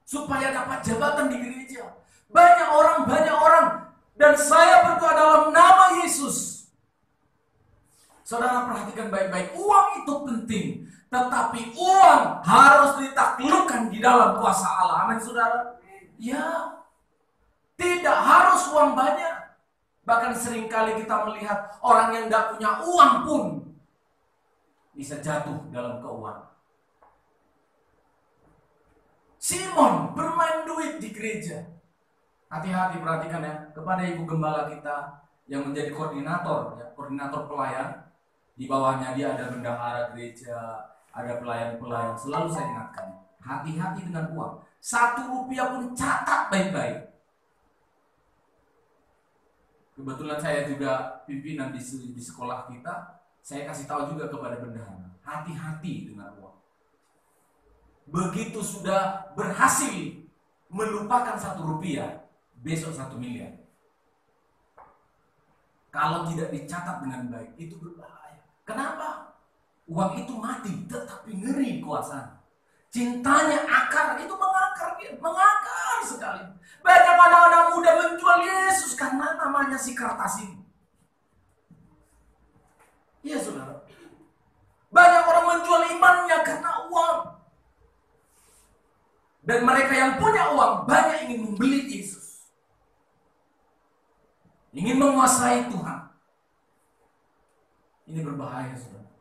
supaya dapat jabatan di gereja. Banyak orang. Dan saya berdoa dalam nama Yesus. Saudara perhatikan baik-baik. Uang itu penting. Tetapi uang harus ditaklukkan di dalam kuasa Allah. Amin saudara. Ya. Tidak harus uang banyak. Bahkan seringkali kita melihat orang yang tidak punya uang pun bisa jatuh dalam keuangan. Simon bermain duit di gereja. Hati-hati, perhatikan ya, kepada ibu gembala kita yang menjadi koordinator, ya, koordinator pelayan. Di bawahnya dia ada bendahara gereja, ada pelayan-pelayan. Selalu saya ingatkan, hati-hati dengan uang. 1 rupiah pun catat baik-baik. Kebetulan saya juga pimpinan di sekolah kita. Saya kasih tahu juga kepada bendahara, hati-hati dengan uang. Begitu sudah berhasil melupakan 1 rupiah, besok 1 miliar. Kalau tidak dicatat dengan baik, itu berbahaya. Kenapa? Uang itu mati, tetapi ngeri kuasanya. Cintanya akar, itu mengakar sekali. Banyak anak-anak muda menjual Yesus karena namanya si kertas ini. Iya saudara. Banyak orang menjual imannya karena uang. Dan mereka yang punya uang banyak ingin membeli Yesus. Ingin menguasai Tuhan. Ini berbahaya saudara.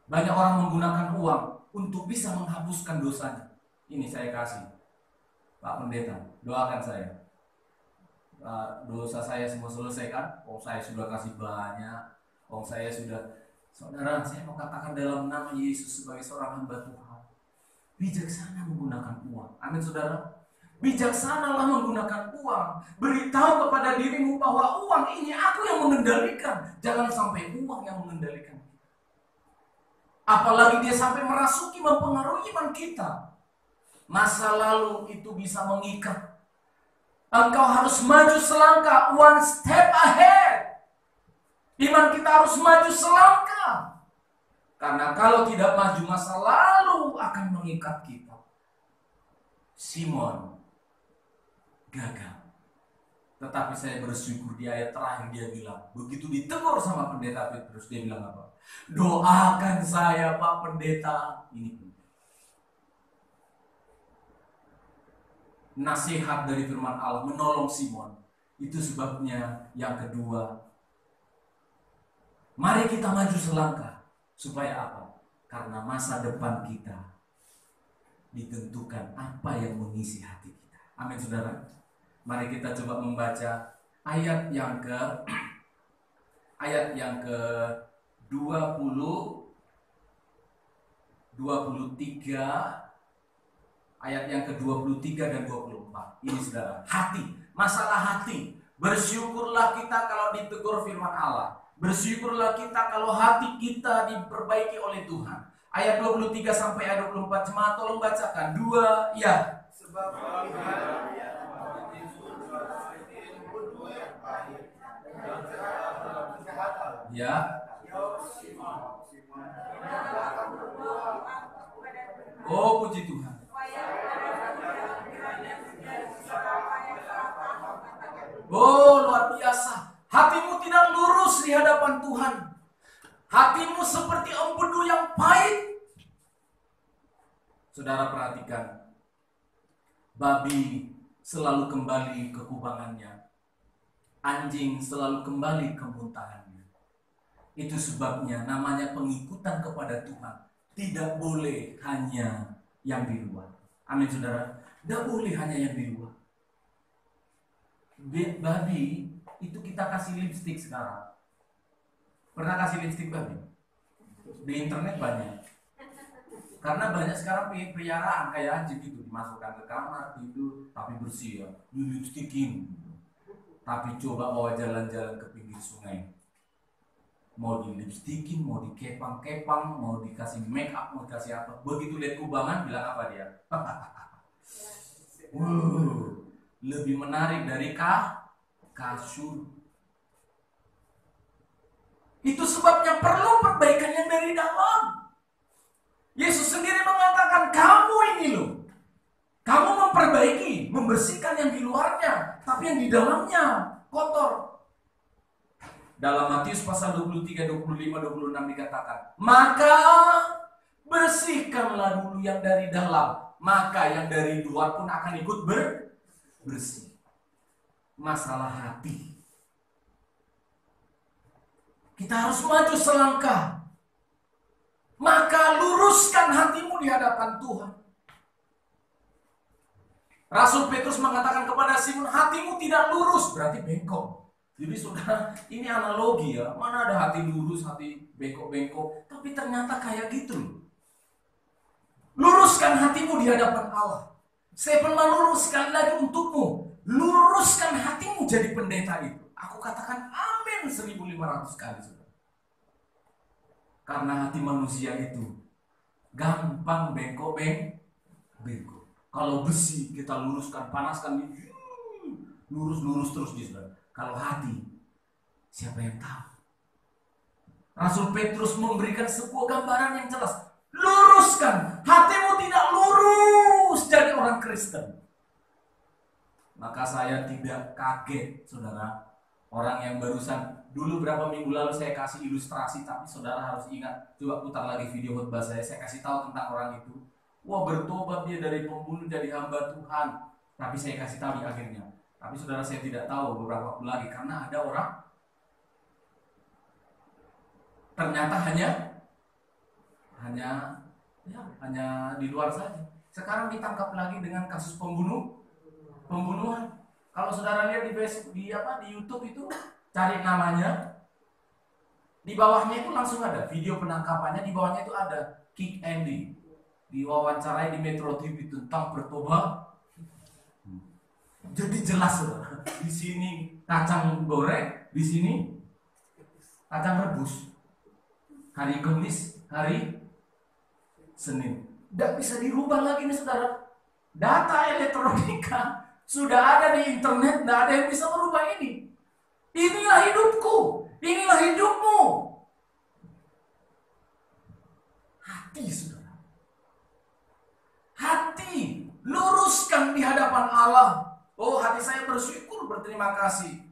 Banyak orang menggunakan uang untuk bisa menghapuskan dosanya. Ini saya kasih, Pak Pendeta, doakan saya. Dosa saya semua selesai kan? Oh, saya sudah kasih banyak. Oh, saya sudah. Saudara, saya mau katakan dalam nama Yesus sebagai seorang hamba Tuhan, bijaksana menggunakan uang. Amin saudara. Bijaksanalah menggunakan uang. Beritahu kepada dirimu bahwa uang ini aku yang mengendalikan. Jangan sampai uang yang mengendalikan. Apalagi dia sampai merasuki, mempengaruhi iman kita. Masa lalu itu bisa mengikat. Engkau harus maju selangkah, one step ahead. Iman kita harus maju selangkah. Karena kalau tidak maju, masa lalu akan mengikat kita. Simon gagal. Tetapi saya bersyukur di ayat terakhir dia bilang, begitu ditegur sama pendeta Petrus, dia bilang apa? Doakan saya Pak Pendeta. Ini nasihat dari firman Allah menolong Simon. Itu sebabnya yang kedua, mari kita maju selangkah. Supaya apa? Karena masa depan kita ditentukan apa yang mengisi hati kita. Amin saudara. Mari kita coba membaca ayat yang ke 23, ayat yang ke-23 dan 24. Ini saudara, hati, masalah hati. Bersyukurlah kita kalau ditegur firman Allah. Bersyukurlah kita kalau hati kita diperbaiki oleh Tuhan. Ayat 23 sampai ayat 24, jemaat tolong bacakan. 2, ya.
Sebab
Ya. Oh, puji Tuhan. Oh, luar biasa. Hatimu tidak lurus di hadapan Tuhan. Hatimu seperti empedu yang pahit. Saudara perhatikan. Babi selalu kembali ke kubangannya. Anjing selalu kembali ke muntahannya. Itu sebabnya namanya pengikutan kepada Tuhan tidak boleh hanya yang di luar. Amin saudara. Tidak boleh hanya yang di luar. Babi itu kita kasih lipstik sekarang. Pernah kasih lipstik babi? Di internet banyak. Karena banyak sekarang peliharaan kayak anjing gitu, dimasukkan ke kamar tidur tapi bersih ya, di lipstikin. Tapi coba bawa jalan-jalan ke pinggir sungai, mau di lipstikin, mau dikepang-kepang, mau dikasih make up, mau dikasih apa. Begitu lihat kubangan bilang apa dia? Lebih menarik dari kasur. Itu sebabnya perlu perbaikan yang dari dalam. Yesus sendiri mengatakan, kamu ini loh, kamu memperbaiki, membersihkan yang di luarnya, tapi yang di dalamnya kotor. Dalam Matius pasal 23, 25, 26 dikatakan, maka bersihkanlah dulu yang dari dalam, maka yang dari luar pun akan ikut bersih. Masalah hati. Kita harus maju selangkah. maka luruskan hatimu di hadapan Tuhan. Rasul Petrus mengatakan kepada Simon, hatimu tidak lurus, berarti bengkok. Jadi saudara, ini analogi ya. Mana ada hati lurus, hati bengkok-bengkok. Tapi ternyata kayak gitu. Luruskan hatimu di hadapan Allah. Saya pernah lurus sekali lagi untukmu. Luruskan hatimu jadi pendeta itu. Aku katakan amin 1500 kali saudara. Karena hati manusia itu gampang bengkok. Kalau besi kita luruskan, panaskan, lurus terus dia saudara. Kalau hati, siapa yang tahu? Rasul Petrus memberikan sebuah gambaran yang jelas. Luruskan, hatimu tidak lurus jadi orang Kristen. Maka saya tidak kaget, saudara. Orang yang barusan, dulu berapa minggu lalu saya kasih ilustrasi, tapi saudara harus ingat. Coba putar lagi video khotbah saya kasih tahu tentang orang itu. Wah, bertobat dia dari pembunuh jadi hamba Tuhan. Tapi saya kasih tahu di akhirnya. Tapi saudara, saya tidak tahu beberapa waktu lagi, karena ada orang ternyata hanya di luar saja. Sekarang ditangkap lagi dengan kasus pembunuhan. Kalau saudara lihat di Facebook, di YouTube itu, cari namanya, di bawahnya itu langsung ada video penangkapannya, di bawahnya itu ada Kick Andy, diwawancarai di Metro TV tentang bertobat. Jadi jelas saudara, di sini kacang goreng, di sini kacang rebus. Hari Kamis, hari Senin. Tidak bisa dirubah lagi nih saudara. Data elektronika sudah ada di internet, tidak ada yang bisa merubah ini. Inilah hidupku, inilah hidupmu. Hati saudara. Hati, luruskan di hadapan Allah. Oh, hati saya bersyukur, berterima kasih.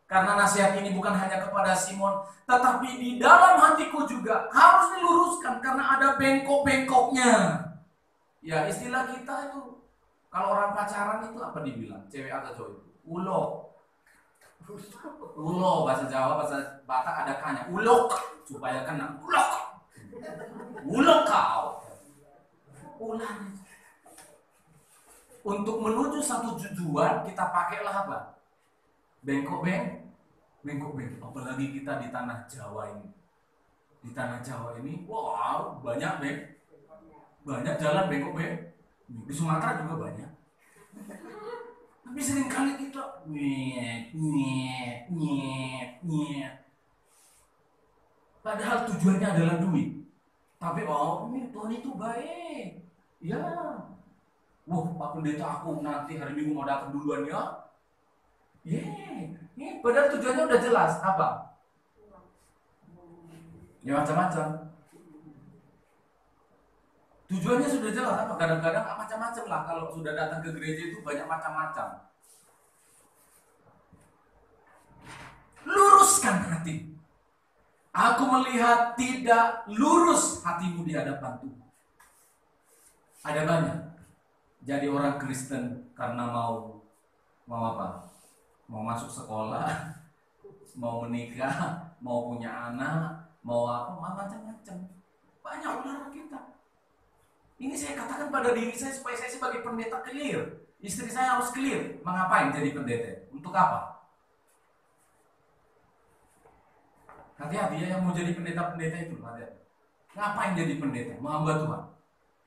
Karena nasihat ini bukan hanya kepada Simon, tetapi di dalam hatiku juga harus diluruskan karena ada bengkok-bengkoknya. Ya, istilah kita itu, kalau orang pacaran itu apa dibilang? Cewek atau cowok itu? Ulo, bahasa Jawa, bahasa Batak ada kanya. Ulok, supaya kena. Ulok kau. Ulang. Untuk menuju satu tujuan kita pakailah apa? Bengkok. Apalagi kita di tanah Jawa ini. Di tanah Jawa ini, wow, banyak jalan bengkok. Di Sumatera juga banyak. Tapi seringkali kita nyet. Padahal tujuannya adalah duit. Tapi ini Tuhan itu baik. Ya. Wah, Pak Pendeta, aku nanti hari Minggu mau datang duluan ya. Ini padahal tujuannya udah jelas. Apa? Ya macam-macam. Tujuannya sudah jelas apa? Kadang-kadang macam-macam lah. Kalau sudah datang ke gereja itu banyak macam-macam. Luruskan hati. Aku melihat tidak lurus hatimu di hadapan Tuhan. Ada banyak. Jadi orang Kristen karena mau apa? Mau masuk sekolah, mau menikah, mau punya anak, mau apa, macam-macam. Banyak orang kita. Ini saya katakan pada diri saya supaya saya sebagai pendeta clear. Istri saya harus clear. Mengapain jadi pendeta? Untuk apa? Hati-hati ya yang mau jadi pendeta-pendeta itu. Hati-hati. Ngapain jadi pendeta? Mau hamba Tuhan.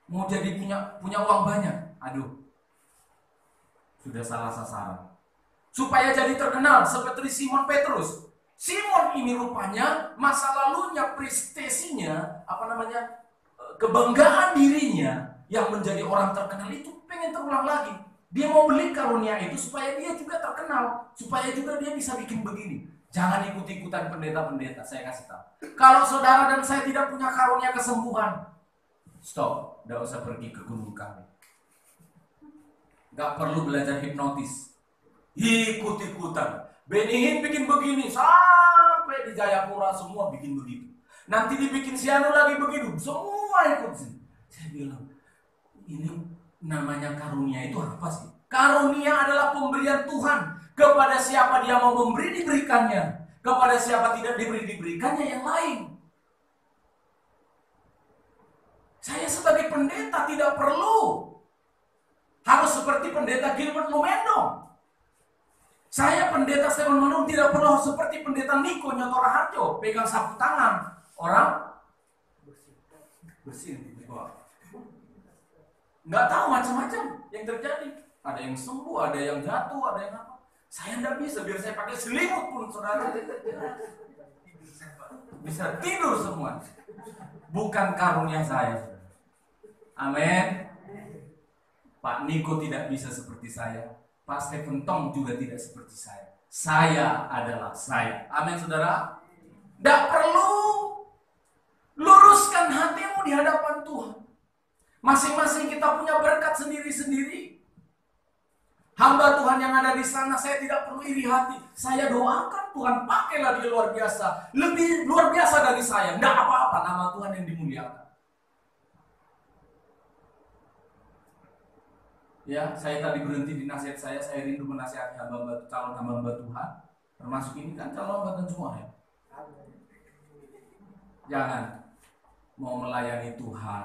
Mau jadi punya uang banyak. Aduh, sudah salah sasaran. Supaya jadi terkenal seperti Simon Petrus. Simon ini rupanya masa lalunya, prestasinya, kebanggaan dirinya yang menjadi orang terkenal itu pengen terulang lagi. Dia mau beli karunia itu supaya dia juga terkenal, supaya juga dia bisa bikin begini. Jangan ikut-ikutan pendeta-pendeta, saya kasih tahu. Kalau saudara dan saya tidak punya karunia kesembuhan, stop, tidak usah pergi ke gunung kami. Gak perlu belajar hipnotis. Ikut-ikutan. Benny Hinn bikin begini, sampai di Jayapura semua bikin begitu. Nanti dibikin Siano lagi begitu, semua ikut sih. Saya bilang, ini namanya karunia itu apa sih? Karunia adalah pemberian Tuhan. Kepada siapa dia mau memberi, diberikannya. Kepada siapa tidak diberikannya yang lain. pendeta tidak perlu harus seperti pendeta Gilbert Lumendo. Saya pendeta Stephen Manung tidak perlu seperti pendeta Niko Nyotora Harjo, pegang sapu tangan orang bersih di bawah. Nggak tahu macam-macam yang terjadi. Ada yang sembuh, ada yang jatuh, ada yang apa. Saya nggak bisa, biar saya pakai selimut pun saudara bisa tidur semua. Bukan karunia saya. Amin. Pak Niko tidak bisa seperti saya. Pak Stephen Tong juga tidak seperti saya. Saya adalah saya. Amin saudara. Tidak perlu luruskan hatimu di hadapan Tuhan. Masing-masing kita punya berkat sendiri-sendiri. Hamba Tuhan yang ada di sana, saya tidak perlu iri hati. Saya doakan Tuhan, pakailah dia luar biasa. Lebih luar biasa dari saya. Tidak apa-apa, nama Tuhan yang dimuliakan. Ya, saya tadi berhenti di nasihat saya rindu menasihati hamba-hamba, calon hamba-hamba Tuhan. Termasuk ini kan calon hamba semua ya. Jangan mau melayani Tuhan,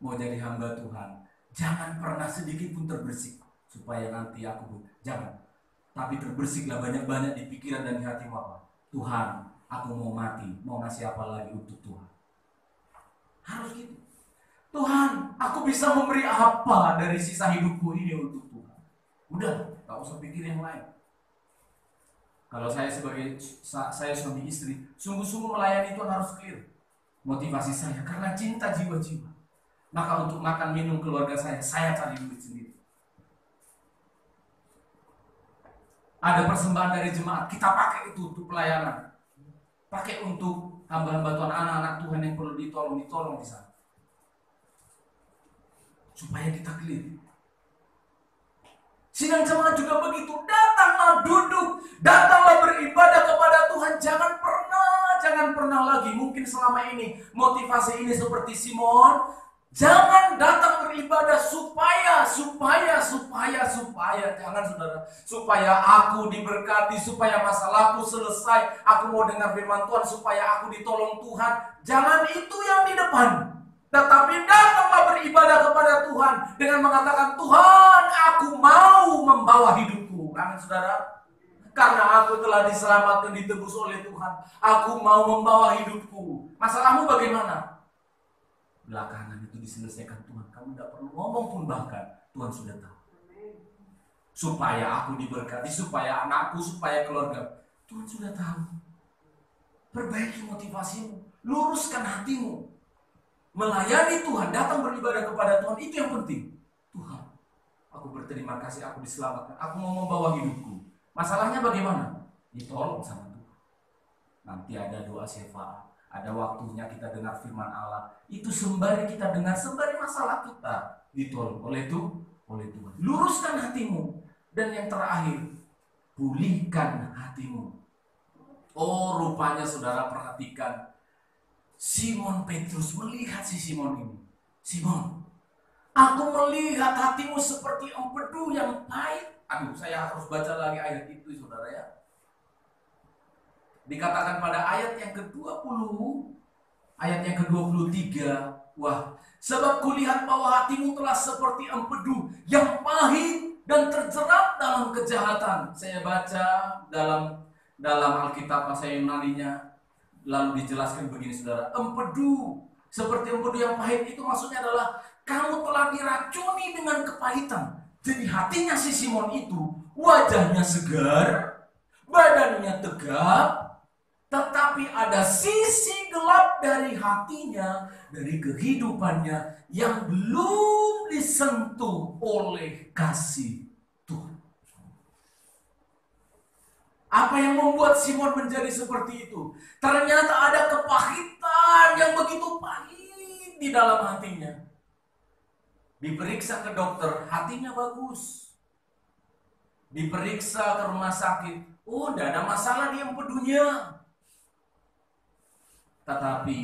mau jadi hamba Tuhan, jangan pernah sedikit pun terbersih supaya nanti aku jangan. Tapi terbersihlah banyak-banyak di pikiran dan di hatimu apa? Tuhan, aku mau mati, mau ngasih apa lagi untuk Tuhan? Harus gitu. Tuhan, aku bisa memberi apa dari sisa hidupku ini untuk Tuhan? Udah, gak usah pikir yang lain. Kalau saya sebagai suami istri, sungguh-sungguh melayani Tuhan harus clear motivasi saya karena cinta jiwa-jiwa. Maka untuk makan minum keluarga saya cari duit sendiri. Ada persembahan dari jemaat, kita pakai itu untuk pelayanan. Pakai untuk hamba-hamba Tuhan, anak-anak Tuhan yang perlu ditolong di sana. Supaya kita clear. Sidang jemaat juga begitu. Datanglah duduk, datanglah beribadah kepada Tuhan. Jangan pernah lagi. Mungkin selama ini motivasi ini seperti Simon. Jangan datang beribadah supaya. Jangan saudara. Supaya aku diberkati, supaya masalahku selesai. Aku mau dengar firman Tuhan, supaya aku ditolong Tuhan. Jangan itu yang di depan. Tetapi datanglah beribadah kepada Tuhan dengan mengatakan, Tuhan, aku mau membawa hidupku. Amin saudara. Karena aku telah diselamatkan, ditebus oleh Tuhan. Aku mau membawa hidupku. Masalahmu bagaimana? Belakangan itu diselesaikan Tuhan. Kamu tidak perlu ngomong pun bahkan. Tuhan sudah tahu. Supaya aku diberkati, supaya anakku, supaya keluarga. Tuhan sudah tahu. Perbaiki motivasimu. Luruskan hatimu. Melayani Tuhan, datang beribadah kepada Tuhan, itu yang penting. Tuhan, aku berterima kasih, aku diselamatkan, aku mau membawa hidupku. Masalahnya bagaimana? Ditolong sama Tuhan. Nanti ada doa syafaat, ada waktunya kita dengar firman Allah. Itu sembari kita dengar, sembari masalah kita ditolong oleh Tuhan. Luruskan hatimu. Dan yang terakhir, pulihkan hatimu. Oh, rupanya saudara perhatikan. Simon Petrus melihat si Simon ini. Simon, aku melihat hatimu seperti empedu yang pahit. Aduh, saya harus baca lagi ayat itu saudara ya. Dikatakan pada ayat yang ke-20, ayat yang ke-23, wah, sebab kulihat bahwa hatimu telah seperti empedu yang pahit dan terjerat dalam kejahatan. Saya baca dalam Alkitab bahasa Yunaninya. Lalu dijelaskan begini saudara, empedu, seperti empedu yang pahit itu maksudnya adalah kamu telah diracuni dengan kepahitan. Jadi hatinya si Simon itu, wajahnya segar, badannya tegap, tetapi ada sisi gelap dari hatinya, dari kehidupannya yang belum disentuh oleh kasih Tuhan. Apa yang membuat Simon menjadi seperti itu? Ternyata ada kepahitan yang begitu pahit di dalam hatinya. Diperiksa ke dokter, hatinya bagus. Diperiksa ke rumah sakit, oh tidak ada masalah di empedunya. Tetapi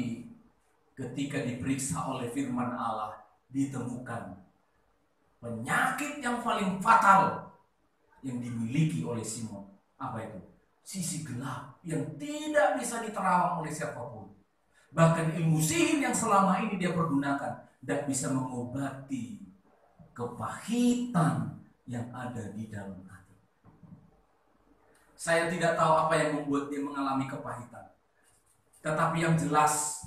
ketika diperiksa oleh firman Allah, ditemukan penyakit yang paling fatal yang dimiliki oleh Simon. Apa itu? Sisi gelap yang tidak bisa diterawang oleh siapapun. Bahkan ilmu sihir yang selama ini dia pergunakan tidak bisa mengobati kepahitan yang ada di dalam hati. Saya tidak tahu apa yang membuat dia mengalami kepahitan. Tetapi yang jelas,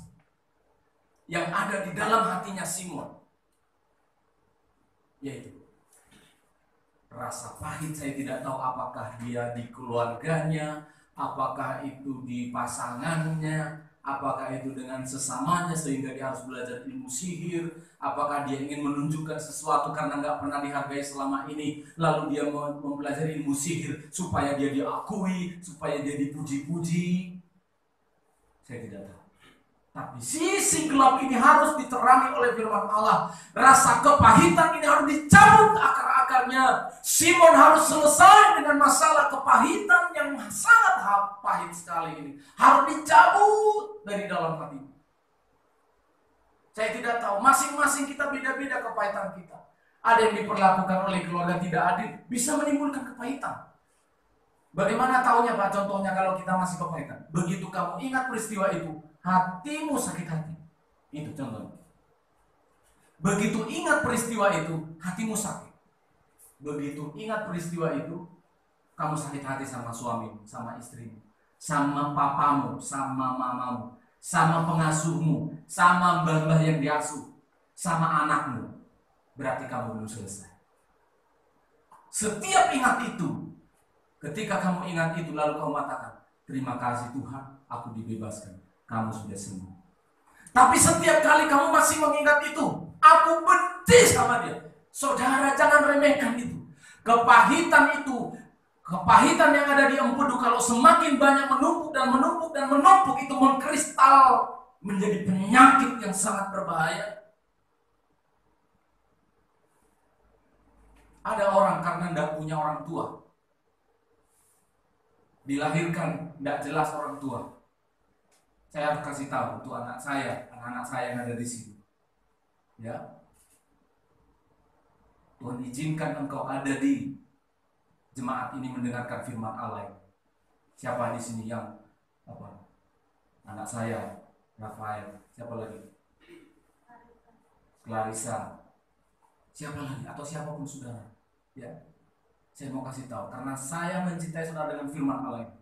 yang ada di dalam hatinya Simon, yaitu rasa pahit. Saya tidak tahu apakah dia di keluarganya, apakah itu di pasangannya, apakah itu dengan sesamanya sehingga dia harus belajar ilmu sihir, apakah dia ingin menunjukkan sesuatu karena nggak pernah dihargai selama ini, lalu dia mempelajari ilmu sihir supaya dia diakui, supaya dia dipuji-puji. Saya tidak tahu. Tapi sisi gelap ini harus diterangi oleh firman Allah. Rasa kepahitan ini harus dicabut akar-akarnya. Simon harus selesai dengan masalah kepahitan yang sangat pahit sekali ini. Harus dicabut dari dalam hati. Saya tidak tahu, masing-masing kita beda-beda kepahitan kita. Ada yang diperlakukan oleh keluarga tidak adil, bisa menimbulkan kepahitan. Bagaimana taunya Pak? Contohnya kalau kita masih kepahitan. Begitu kamu ingat peristiwa itu, hatimu sakit hati. Itu contohnya. Begitu ingat peristiwa itu, hatimu sakit. Begitu ingat peristiwa itu, kamu sakit hati sama suamimu, sama istrimu, sama papamu, sama mamamu, sama pengasuhmu, sama mbah-mbah yang diasuh, sama anakmu. Berarti kamu belum selesai. Setiap ingat itu, ketika kamu ingat itu lalu kamu katakan, terima kasih Tuhan, aku dibebaskan. Kamu sudah sembuh. Tapi setiap kali kamu masih mengingat itu, aku benci sama dia. Saudara, jangan remehkan itu. Kepahitan itu, kepahitan yang ada di empedu, kalau semakin banyak menumpuk dan menumpuk dan menumpuk, itu mengkristal menjadi penyakit yang sangat berbahaya. Ada orang karena tidak punya orang tua, dilahirkan tidak jelas orang tua. Saya harus kasih tahu untuk anak-anak saya yang ada di sini. Ya, Tuhan izinkan engkau ada di jemaat ini mendengarkan firman Allah. Siapa di sini yang anak saya, Rafael, siapa lagi? Clarissa, siapa lagi? Atau siapapun saudara. Ya, saya mau kasih tahu karena saya mencintai saudara dengan firman Allah.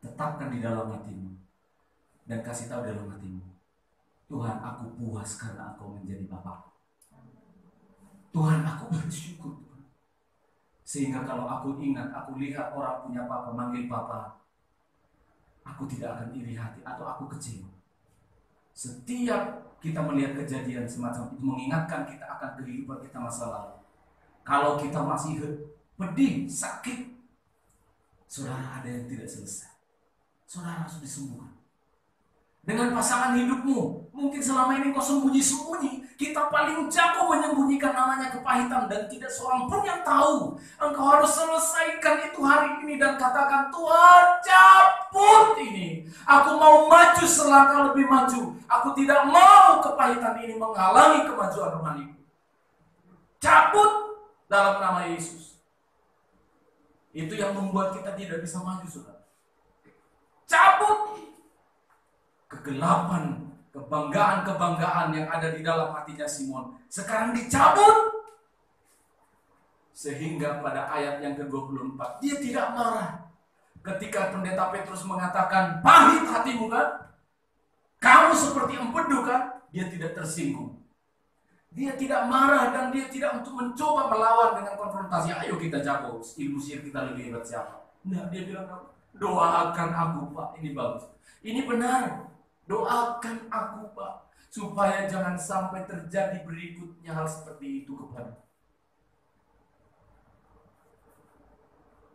Tetapkan di dalam hatimu. Dan kasih tahu dalam hatimu, Tuhan, aku puas karena Engkau menjadi Bapa. Tuhan, aku bersyukur. Sehingga kalau aku ingat, aku lihat orang punya Papa, manggil Papa, aku tidak akan iri hati atau aku kecewa. Setiap kita melihat kejadian semacam itu, mengingatkan kita akan kehidupan kita masa lalu. Kalau kita masih pedih, sakit, saudara, ada yang tidak selesai. Saudara harus disembuhkan. Dengan pasangan hidupmu, mungkin selama ini kau sembunyi-sembunyi. Kita paling jago menyembunyikan namanya kepahitan dan tidak seorang pun yang tahu. Engkau harus selesaikan itu hari ini dan katakan, Tuhan, cabut ini. Aku mau maju selangkah lebih maju. Aku tidak mau kepahitan ini menghalangi kemajuan rohaniku. Cabut dalam nama Yesus. Itu yang membuat kita tidak bisa maju, saudara. Cabut kegelapan, kebanggaan-kebanggaan yang ada di dalam hatinya Simon sekarang dicabut. Sehingga pada ayat yang ke-24 dia tidak marah ketika pendeta Petrus mengatakan, pahit hatimu kan? Kamu seperti empedu kan? Dia tidak tersinggung. Dia tidak marah dan dia tidak untuk mencoba melawan dengan konfrontasi. Ayo kita jago, ilmu sihir kita lebih hebat siapa? Nah, dia bilang, doakan aku Pak, ini bagus. Ini benar. Doakan aku Pak, supaya jangan sampai terjadi berikutnya hal seperti itu kepada.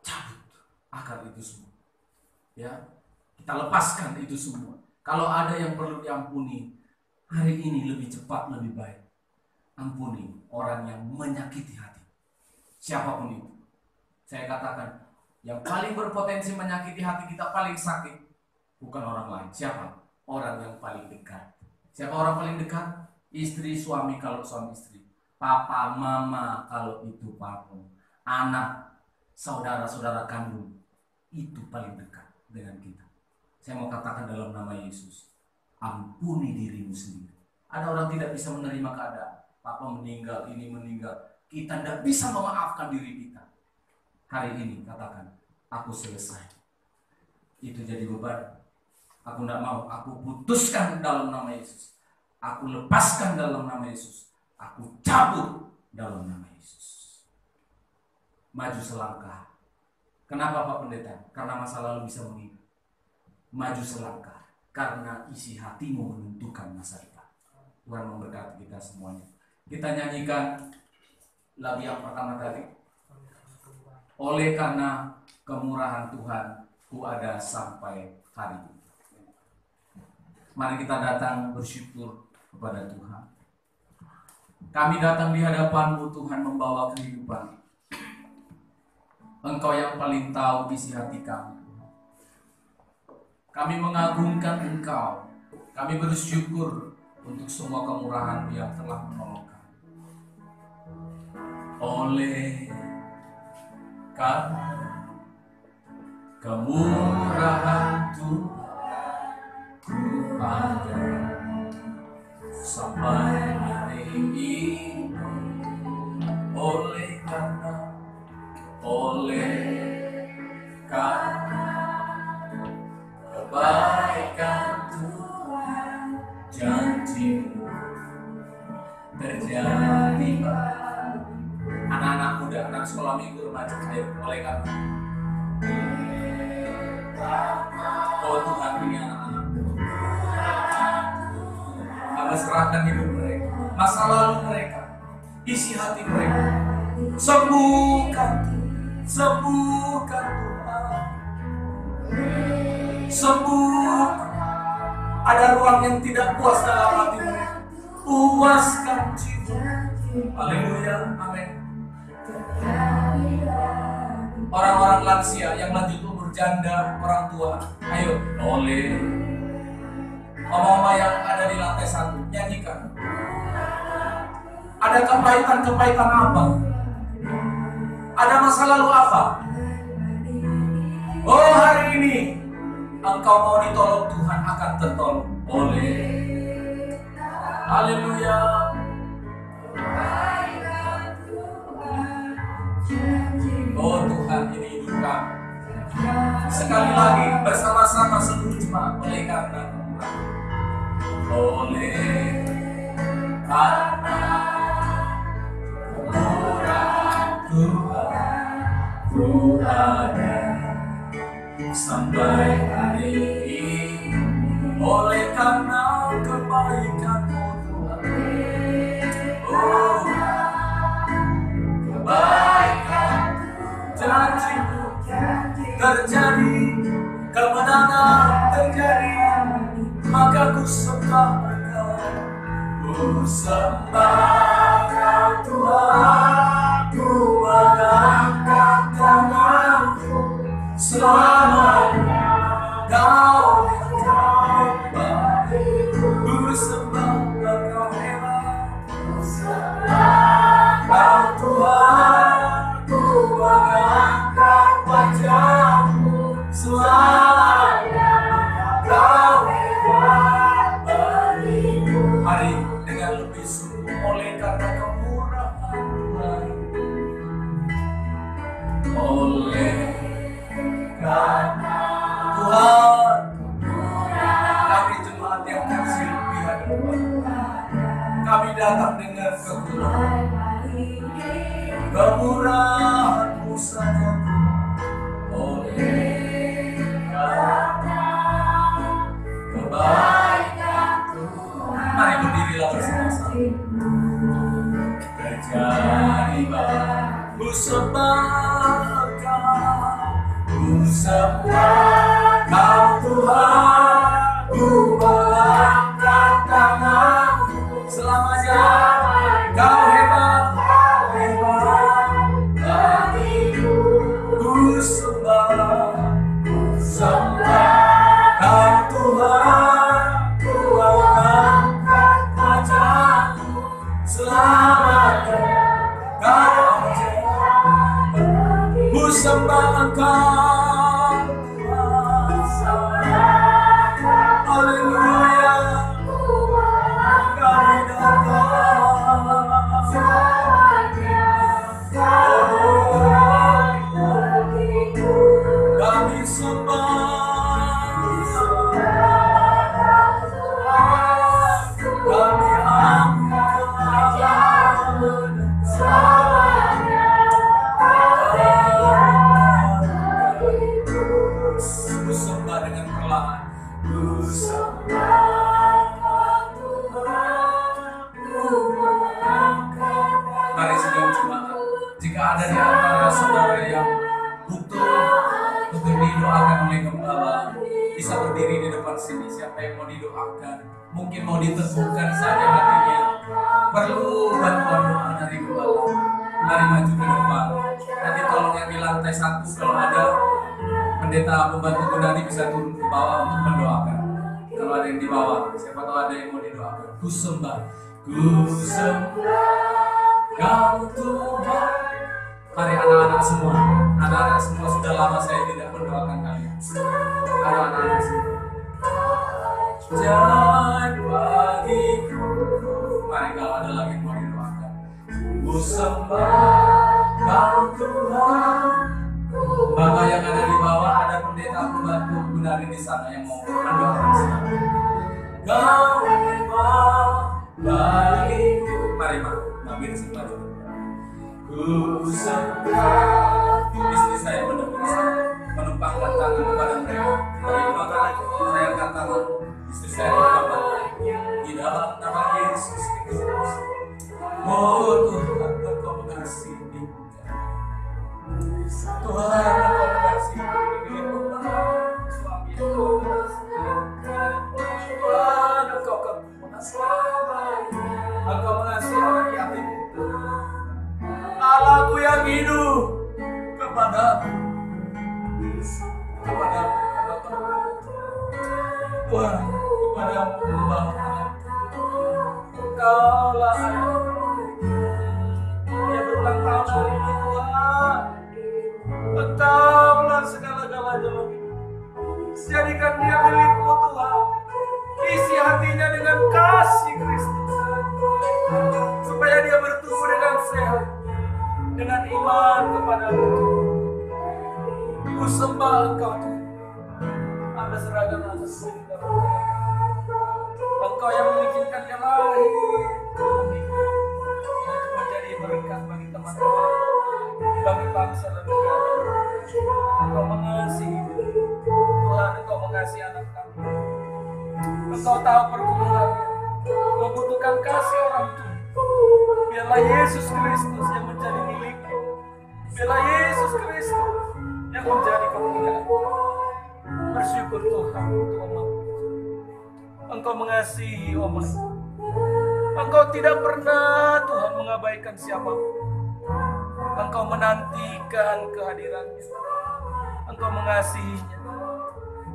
Cabut akar itu semua. Ya, kita lepaskan itu semua. Kalau ada yang perlu diampuni, hari ini lebih cepat lebih baik. Ampuni orang yang menyakiti hati. Siapapun itu. Saya katakan, yang paling berpotensi menyakiti hati kita paling sakit bukan orang lain. Siapa? Orang yang paling dekat. Siapa orang paling dekat? Istri, suami kalau suami istri. Papa, mama kalau itu papa. Anak, saudara-saudara kandung. Itu paling dekat dengan kita. Saya mau katakan dalam nama Yesus. Ampuni dirimu sendiri. Ada orang tidak bisa menerima keadaan. Papa meninggal, ini meninggal. Kita tidak bisa memaafkan diri kita. Hari ini katakan, aku selesai. Itu jadi beban. Aku tidak mau. Aku putuskan dalam nama Yesus. Aku lepaskan dalam nama Yesus. Aku cabut dalam nama Yesus. Maju selangkah. Kenapa Pak Pendeta? Karena masa lalu bisa mengingat. Maju selangkah. Karena isi hatimu menentukan masa depan. Tuhan memberkati kita semuanya. Kita nyanyikan lagu yang pertama tadi. Oleh karena kemurahan Tuhan, ku ada sampai hari ini. Mari kita datang bersyukur kepada Tuhan. Kami datang di hadapan-Mu Tuhan membawa kehidupan. Engkau yang paling tahu isi hati kami. Kami mengagungkan Engkau. Kami bersyukur untuk semua kemurahan-Mu yang telah menolong kami. Oleh karena kemurahan Tuhan, ku ada sampai hari ini. Oleh karena kebaikan Tuhan, janji-Mu terjadi. Anak-anak muda, anak sekolah minggu remaja, ayo oleh karena. Oh Tuhan, ini anak-anak. Kami serahkan hidup mereka, masa lalu mereka, isi hati mereka. Sembuhkan Tuhan. Sembuhkan. Ada ruang yang tidak puas dalam hati mereka. Puaskan jiwa. Haleluya, amin. Orang-orang lansia yang lanjut umur, janda, orang tua, ayo oleh mama-mama yang ada di lantai 1, nyanyikan. Ada kebaikan apa? Ada masa lalu apa? Oh, hari ini engkau mau ditolong, Tuhan akan tertolong oleh. Haleluya. Oh Tuhan, ini hidup kami. Sekali lagi bersama-sama seluruh jemaat, oleh karena kemurahan Tuhan, ku ada sampai hari ini. Oleh karena kebaikan-Mu Tuhan, oh kebaikan janji-Mu terjadi, kemenangan terjadi, maka ku sembah Engkau. Ku sembah Kau Tuhan, ku mengangkat tanganku, selamanya Kau baik. Ku sembah Engkau hebat, ku sembah Kau Tuhan, ku mengangkat wajah-Mu, selamanya Kau hebat bagiku. Mari dengan lebih sungguh, oleh karena kemurahan Tuhan, oleh karena Tuhan, kami jemaat yang kecil di hadapan, kami datang dengan kemurahan-Mu saja. Oleh karena kebaikan Tuhan, mari berdirilah bersama-sama. Terjadilah, ku sembah Kau Tuhan, ku mengangkat tanganku, selamanya Kau hebat bagiku. Ku sembah Kau Tuhan, ku mengangkat wajah-Mu, selamanya Kau hebat. Ku sembah Engkau Tuhan, didoakan, mungkin mau diteguhkan saja hatinya, perlu bantuan doa dari gembala. Mari maju ke depan. Nanti tolong yang di lantai 1 kalau ada pendeta pembantu Gunadi bisa turun ke bawah untuk mendoakan. Kalau ada yang di bawah, siapa tahu ada yang mau didoakan. Ku sembah Kau Tuhan. Mari anak-anak semua sudah lama saya tidak mendoakan kalian. Anak-anak semua. Jangan bagiku. Mari kalau ada lagi yang mau didoakan. Ku sembah Kau Tuhan. Bapak yang ada di bawah, ada pendeta pembantu Gunadi di sana yang mau mendoakan siapa. Kau bagiku. Mari Pak, mampir sebelah. Ku sembah. Istri saya menumpangkan tangan kepada mereka. Maka saya angkat tangan istri saya di dalam nama Yesus Kristus. Oh Tuhan, Engkau mengasihi. Tuhan, Engkau mengasihi suami Tuhan, Engkau mengasihi orang yatim. Allahku yang hidup kepadamu, Tuhan, kepadamu Engkaulah dia berulang tahun hari ini Tuhan. Engkaulah segala-galanya. Jadikan dia milikmu Tuhan. Isi hatinya dengan kasih Kristus, supaya dia bertumbuh dengan sehat, dengan iman kepadamu. Ku sembah Engkau Tuhan. Ada seragam anak Engkau yang mengizinkan dia lahir untuk menjadi berkat bagi teman-teman, bagi bangsa dan negara. Engkau mengasihi Tuhan, Engkau mengasihi anak kami. Engkau tahu pergumulannya, membutuhkan kasih orang tua. Biarlah Yesus Kristus yang menjadi miliknya. Biarlah Yesus Kristus yang menjadi kemuliaan. Bersyukur Tuhan untuk umat. Engkau mengasihi umat. Engkau tidak pernah Tuhan mengabaikan siapapun. Engkau menantikan kehadirannya. Engkau mengasihinya.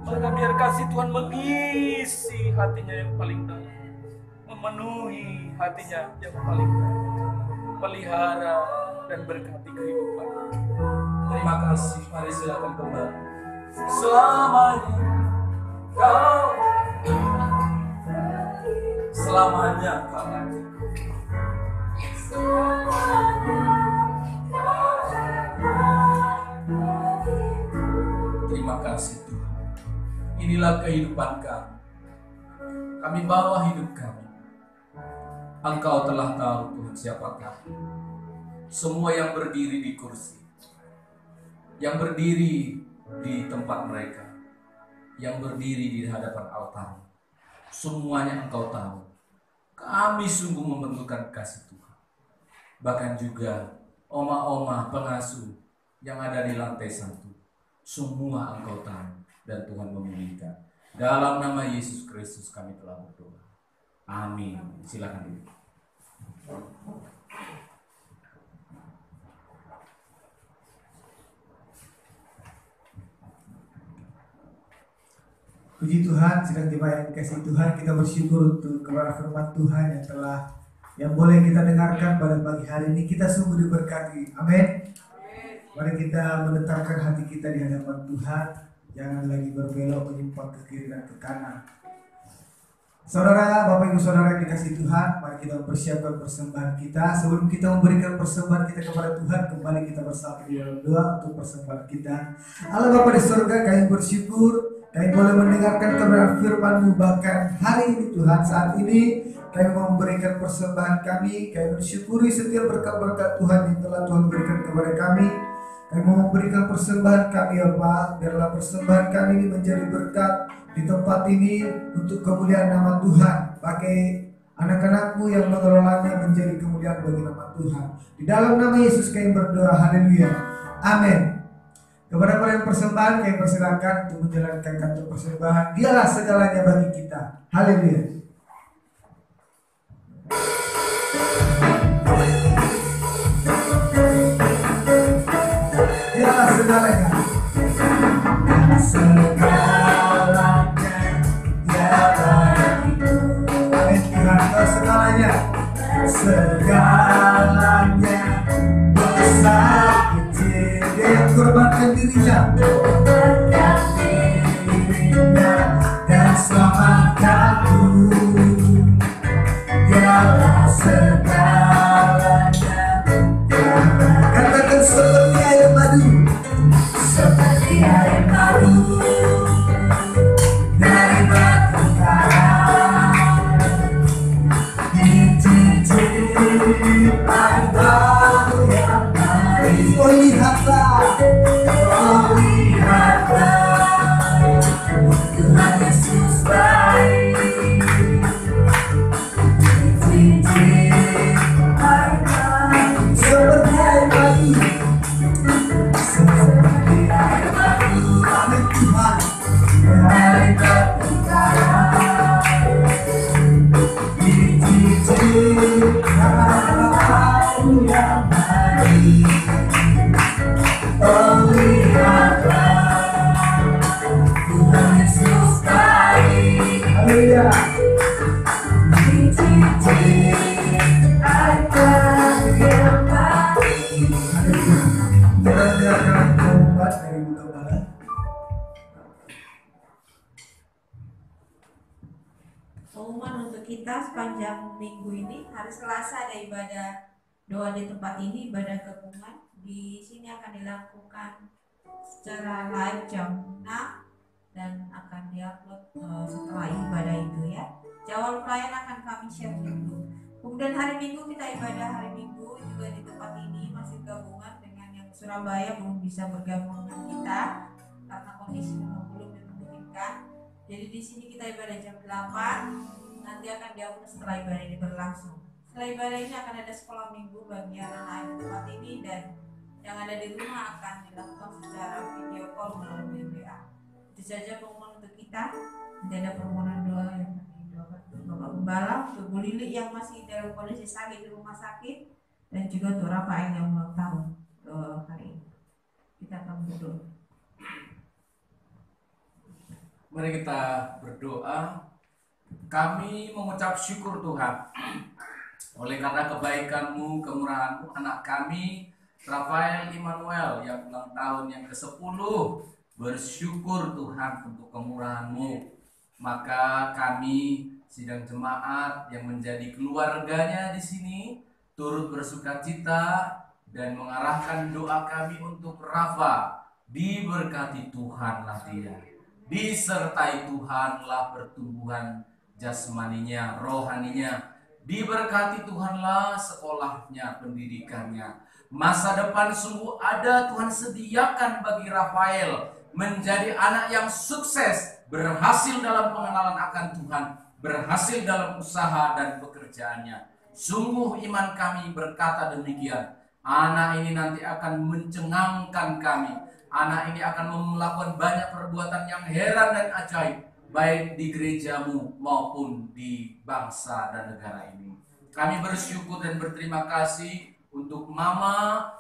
Maka biar kasih Tuhan mengisi hatinya yang paling dalam, memenuhi hatinya yang paling dalam, pelihara dan berkati kehidupan. Terima kasih. Mari silakan kembali. Selamanya Kau, selamanya Kau. Terima kasih Tuhan. Inilah kehidupan kami. Kami bawa hidup kami. Engkau telah tahu Tuhan siapa kami. Semua yang berdiri di kursi, yang berdiri di tempat mereka, yang berdiri di hadapan altar, semuanya Engkau tahu. Kami sungguh memerlukan kasih Tuhan. Bahkan juga oma-oma pengasuh yang ada di lantai 1, semua Engkau tahu dan Tuhan memulihkan. Dalam nama Yesus Kristus kami telah berdoa. Amin. Silakan dulu.
Puji Tuhan, sedang jemaat kasih Tuhan, kita bersyukur untuk kebenaran firman Tuhan yang boleh kita dengarkan pada pagi hari ini. Kita sungguh diberkati. Amin. Mari kita menetapkan hati kita di hadapan Tuhan. Jangan lagi berbelok menyimpang ke kiri dan ke kanan. Saudara, Bapak Ibu Saudara yang dikasih Tuhan, mari kita mempersiapkan persembahan kita. Sebelum kita memberikan persembahan kita kepada Tuhan, kembali kita bersatu di dalam doa untuk persembahan kita. Allah Bapa di surga, kami bersyukur kami boleh mendengarkan kebenaran firman-Mu. Bahkan hari ini Tuhan, saat ini kami mau memberikan persembahan kami. Kami bersyukuri setiap berkat-berkat Tuhan yang telah Tuhan berikan kepada kami. Kami mau memberikan persembahan kami ya Pak. Biarlah persembahan kami ini menjadi berkat di tempat ini untuk kemuliaan nama Tuhan. Pakai anak-anak-Mu yang mengelolanya menjadi kemuliaan bagi nama Tuhan. Di dalam nama Yesus kami berdoa. Haleluya. Amin. Kepada para yang persembahan, kami persilakan untuk menjalankan kantor persembahan. Dialah segalanya bagi kita. Haleluya. Dialah segalanya. Segalanya dia bagiku. Amin Tuhan, kau segalanya. Segalanya besar kecil, dia yang korbankan dirinya dan selamatkanku. Dialah segalanya. Katakan seperti air madu, seperti air madu dari batu karang, dicicip air baru yang baik. Oh lihatlah, oh lihatlah, Tuhan Yesus baik. Dicicip air baru seperti air madu, seperti air madu. Amin Tuhan. Dari batu karang, dicicip air yang baik. Oh lihatlah, Tuhan Yesus baik. Haleluya. Dicicip air yang baik. Haleluya. Kita akan membuat dari Buka Barat.
Pengumuman untuk kita sepanjang minggu ini, hari Selasa ada ibadah doa di tempat ini, ibadah gabungan. Di sini akan dilakukan secara live jam 6 dan akan diupload setelah ibadah itu ya. Jadwal pelayan akan kami share dulu. Kemudian hari Minggu kita ibadah hari Minggu juga di tempat ini, masih gabungan dengan yang Surabaya belum bisa bergabung dengan kita karena kondisi memang belum memungkinkan. Jadi di sini kita ibadah jam 8, nanti akan diupload setelah ibadah ini berlangsung. Setelah ibadah ini akan ada sekolah minggu bagi anak-anak di tempat ini, dan yang ada di rumah akan dilakukan secara video call melalui WA. Itu saja pengumuman untuk kita. Nanti ada permohonan doa yang didoakan untuk Bapak Gembala, untuk Bu Lili yang masih dalam kondisi sakit di rumah sakit, dan juga untuk Rafael yang ulang tahun hari ini. Kita akan berdoa.
Mari kita berdoa. Kami mengucap syukur Tuhan oleh karena kebaikan-Mu, kemurahan-Mu, anak kami Rafael Immanuel yang ulang tahun yang ke-10. Bersyukur Tuhan untuk kemurahan-Mu. Maka kami sidang jemaat yang menjadi keluarganya di sini turut bersukacita dan mengarahkan doa kami untuk Rafa. Diberkati Tuhanlah dia, disertai Tuhanlah pertumbuhan jasmaninya, rohaninya. Diberkati Tuhanlah sekolahnya, pendidikannya. Masa depan sungguh ada Tuhan sediakan bagi Rafael menjadi anak yang sukses, berhasil dalam pengenalan akan Tuhan, berhasil dalam usaha dan pekerjaannya. Sungguh iman kami berkata demikian. Anak ini nanti akan mencengangkan kami. Anak ini akan melakukan banyak perbuatan yang heran dan ajaib, baik di gerejamu maupun di bangsa dan negara ini. Kami bersyukur dan berterima kasih untuk Mama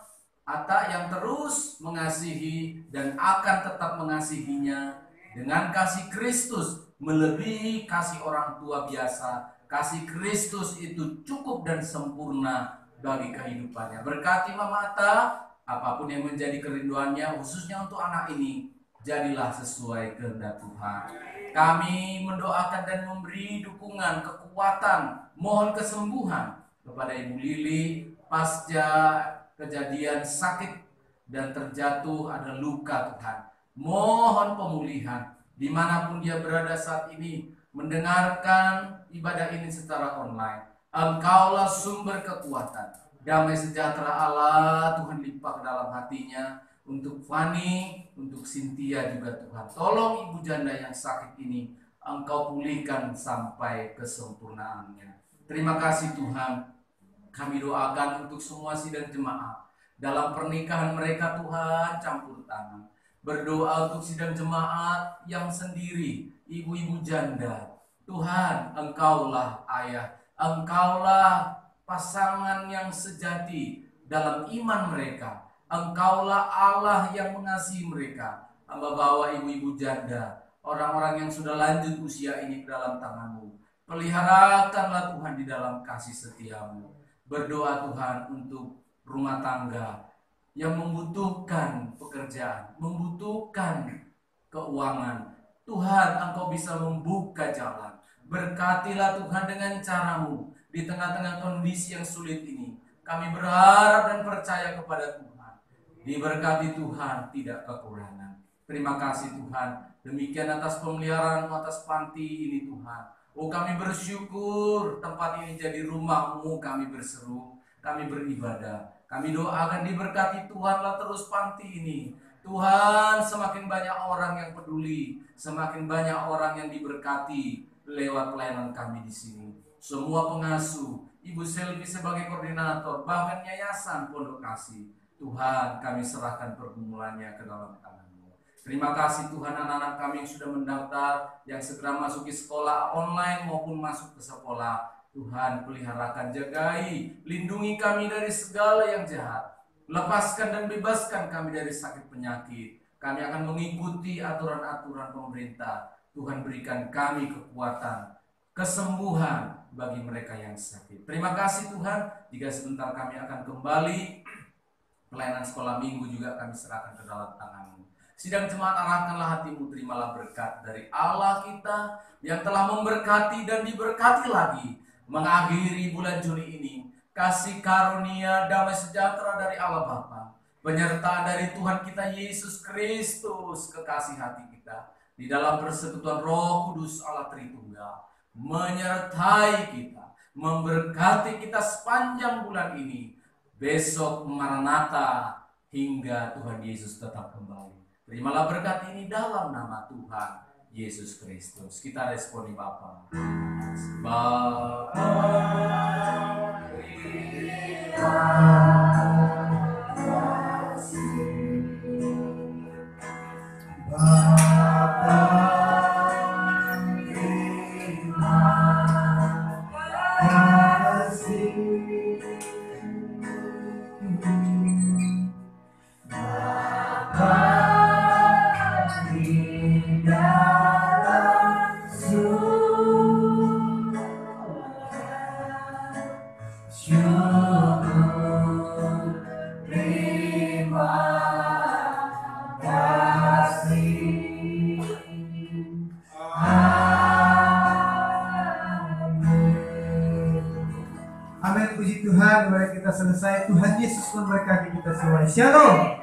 Atta yang terus mengasihi dan akan tetap mengasihinya dengan kasih Kristus melebihi kasih orang tua biasa. Kasih Kristus itu cukup dan sempurna bagi kehidupannya. Berkati Mama Atta, apapun yang menjadi kerinduannya khususnya untuk anak ini, jadilah sesuai kehendak Tuhan. Kami mendoakan dan memberi dukungan, kekuatan, mohon kesembuhan kepada Ibu Lili pasca kejadian sakit dan terjatuh ada luka Tuhan. Mohon pemulihan dimanapun dia berada saat ini mendengarkan ibadah ini secara online. Engkaulah sumber kekuatan. Damai sejahtera Allah Tuhan limpah ke dalam hatinya. Untuk Fani, untuk Cynthia juga Tuhan. Tolong ibu janda yang sakit ini Engkau pulihkan sampai kesempurnaannya. Terima kasih Tuhan. Kami doakan untuk semua sidang jemaat dalam pernikahan mereka Tuhan, campur tangan. Berdoa untuk sidang jemaat yang sendiri, ibu-ibu janda. Tuhan, Engkaulah ayah, Engkaulah pasangan yang sejati dalam iman mereka. Engkaulah Allah yang mengasihi mereka. Hamba bawa ibu-ibu janda, orang-orang yang sudah lanjut usia ini ke dalam tangan-Mu. Peliharakanlah Tuhan di dalam kasih setia-Mu. Berdoa Tuhan untuk rumah tangga yang membutuhkan pekerjaan, membutuhkan keuangan. Tuhan, Engkau bisa membuka jalan. Berkatilah Tuhan dengan cara-Mu di tengah-tengah kondisi yang sulit ini. Kami berharap dan percaya kepada Tuhan. Diberkati Tuhan, tidak kekurangan. Terima kasih Tuhan. Demikian atas pemeliharaan atas panti ini Tuhan. Oh, kami bersyukur tempat ini jadi rumah-Mu. Kami berseru, kami beribadah. Kami doakan diberkati Tuhanlah terus panti ini. Tuhan, semakin banyak orang yang peduli, semakin banyak orang yang diberkati lewat pelayanan kami di sini. Semua pengasuh, Ibu Selvi sebagai koordinator, bahkan yayasan Pondok Kasih, Tuhan, kami serahkan pergumulannya ke dalam tangan-Mu. Terima kasih Tuhan, anak-anak kami yang sudah mendaftar, yang segera masuk ke sekolah online maupun masuk ke sekolah. Tuhan, peliharakan, jagai, lindungi kami dari segala yang jahat. Lepaskan dan bebaskan kami dari sakit penyakit. Kami akan mengikuti aturan-aturan pemerintah. Tuhan, berikan kami kekuatan, kesembuhan bagi mereka yang sakit. Terima kasih Tuhan, jika sebentar kami akan kembali, pelayanan sekolah minggu juga kami serahkan ke dalam tangan-Mu. Sidang jemaat, arahkanlah hatimu, terimalah berkat dari Allah kita yang telah memberkati dan diberkati lagi. Mengakhiri bulan Juni ini, kasih karunia damai sejahtera dari Allah Bapa, penyertaan dari Tuhan kita Yesus Kristus, kekasih hati kita, di dalam persekutuan Roh Kudus Allah Tritunggal, menyertai kita, memberkati kita sepanjang bulan ini, besok Maranatha, hingga Tuhan Yesus tetap kembali. Terimalah berkat ini dalam nama Tuhan Yesus Kristus. Kita responi Bapa. Bapa,
Amin, puji Tuhan. Mari kita selesai. Tuhan Yesus memberkati kita semua. Shalom.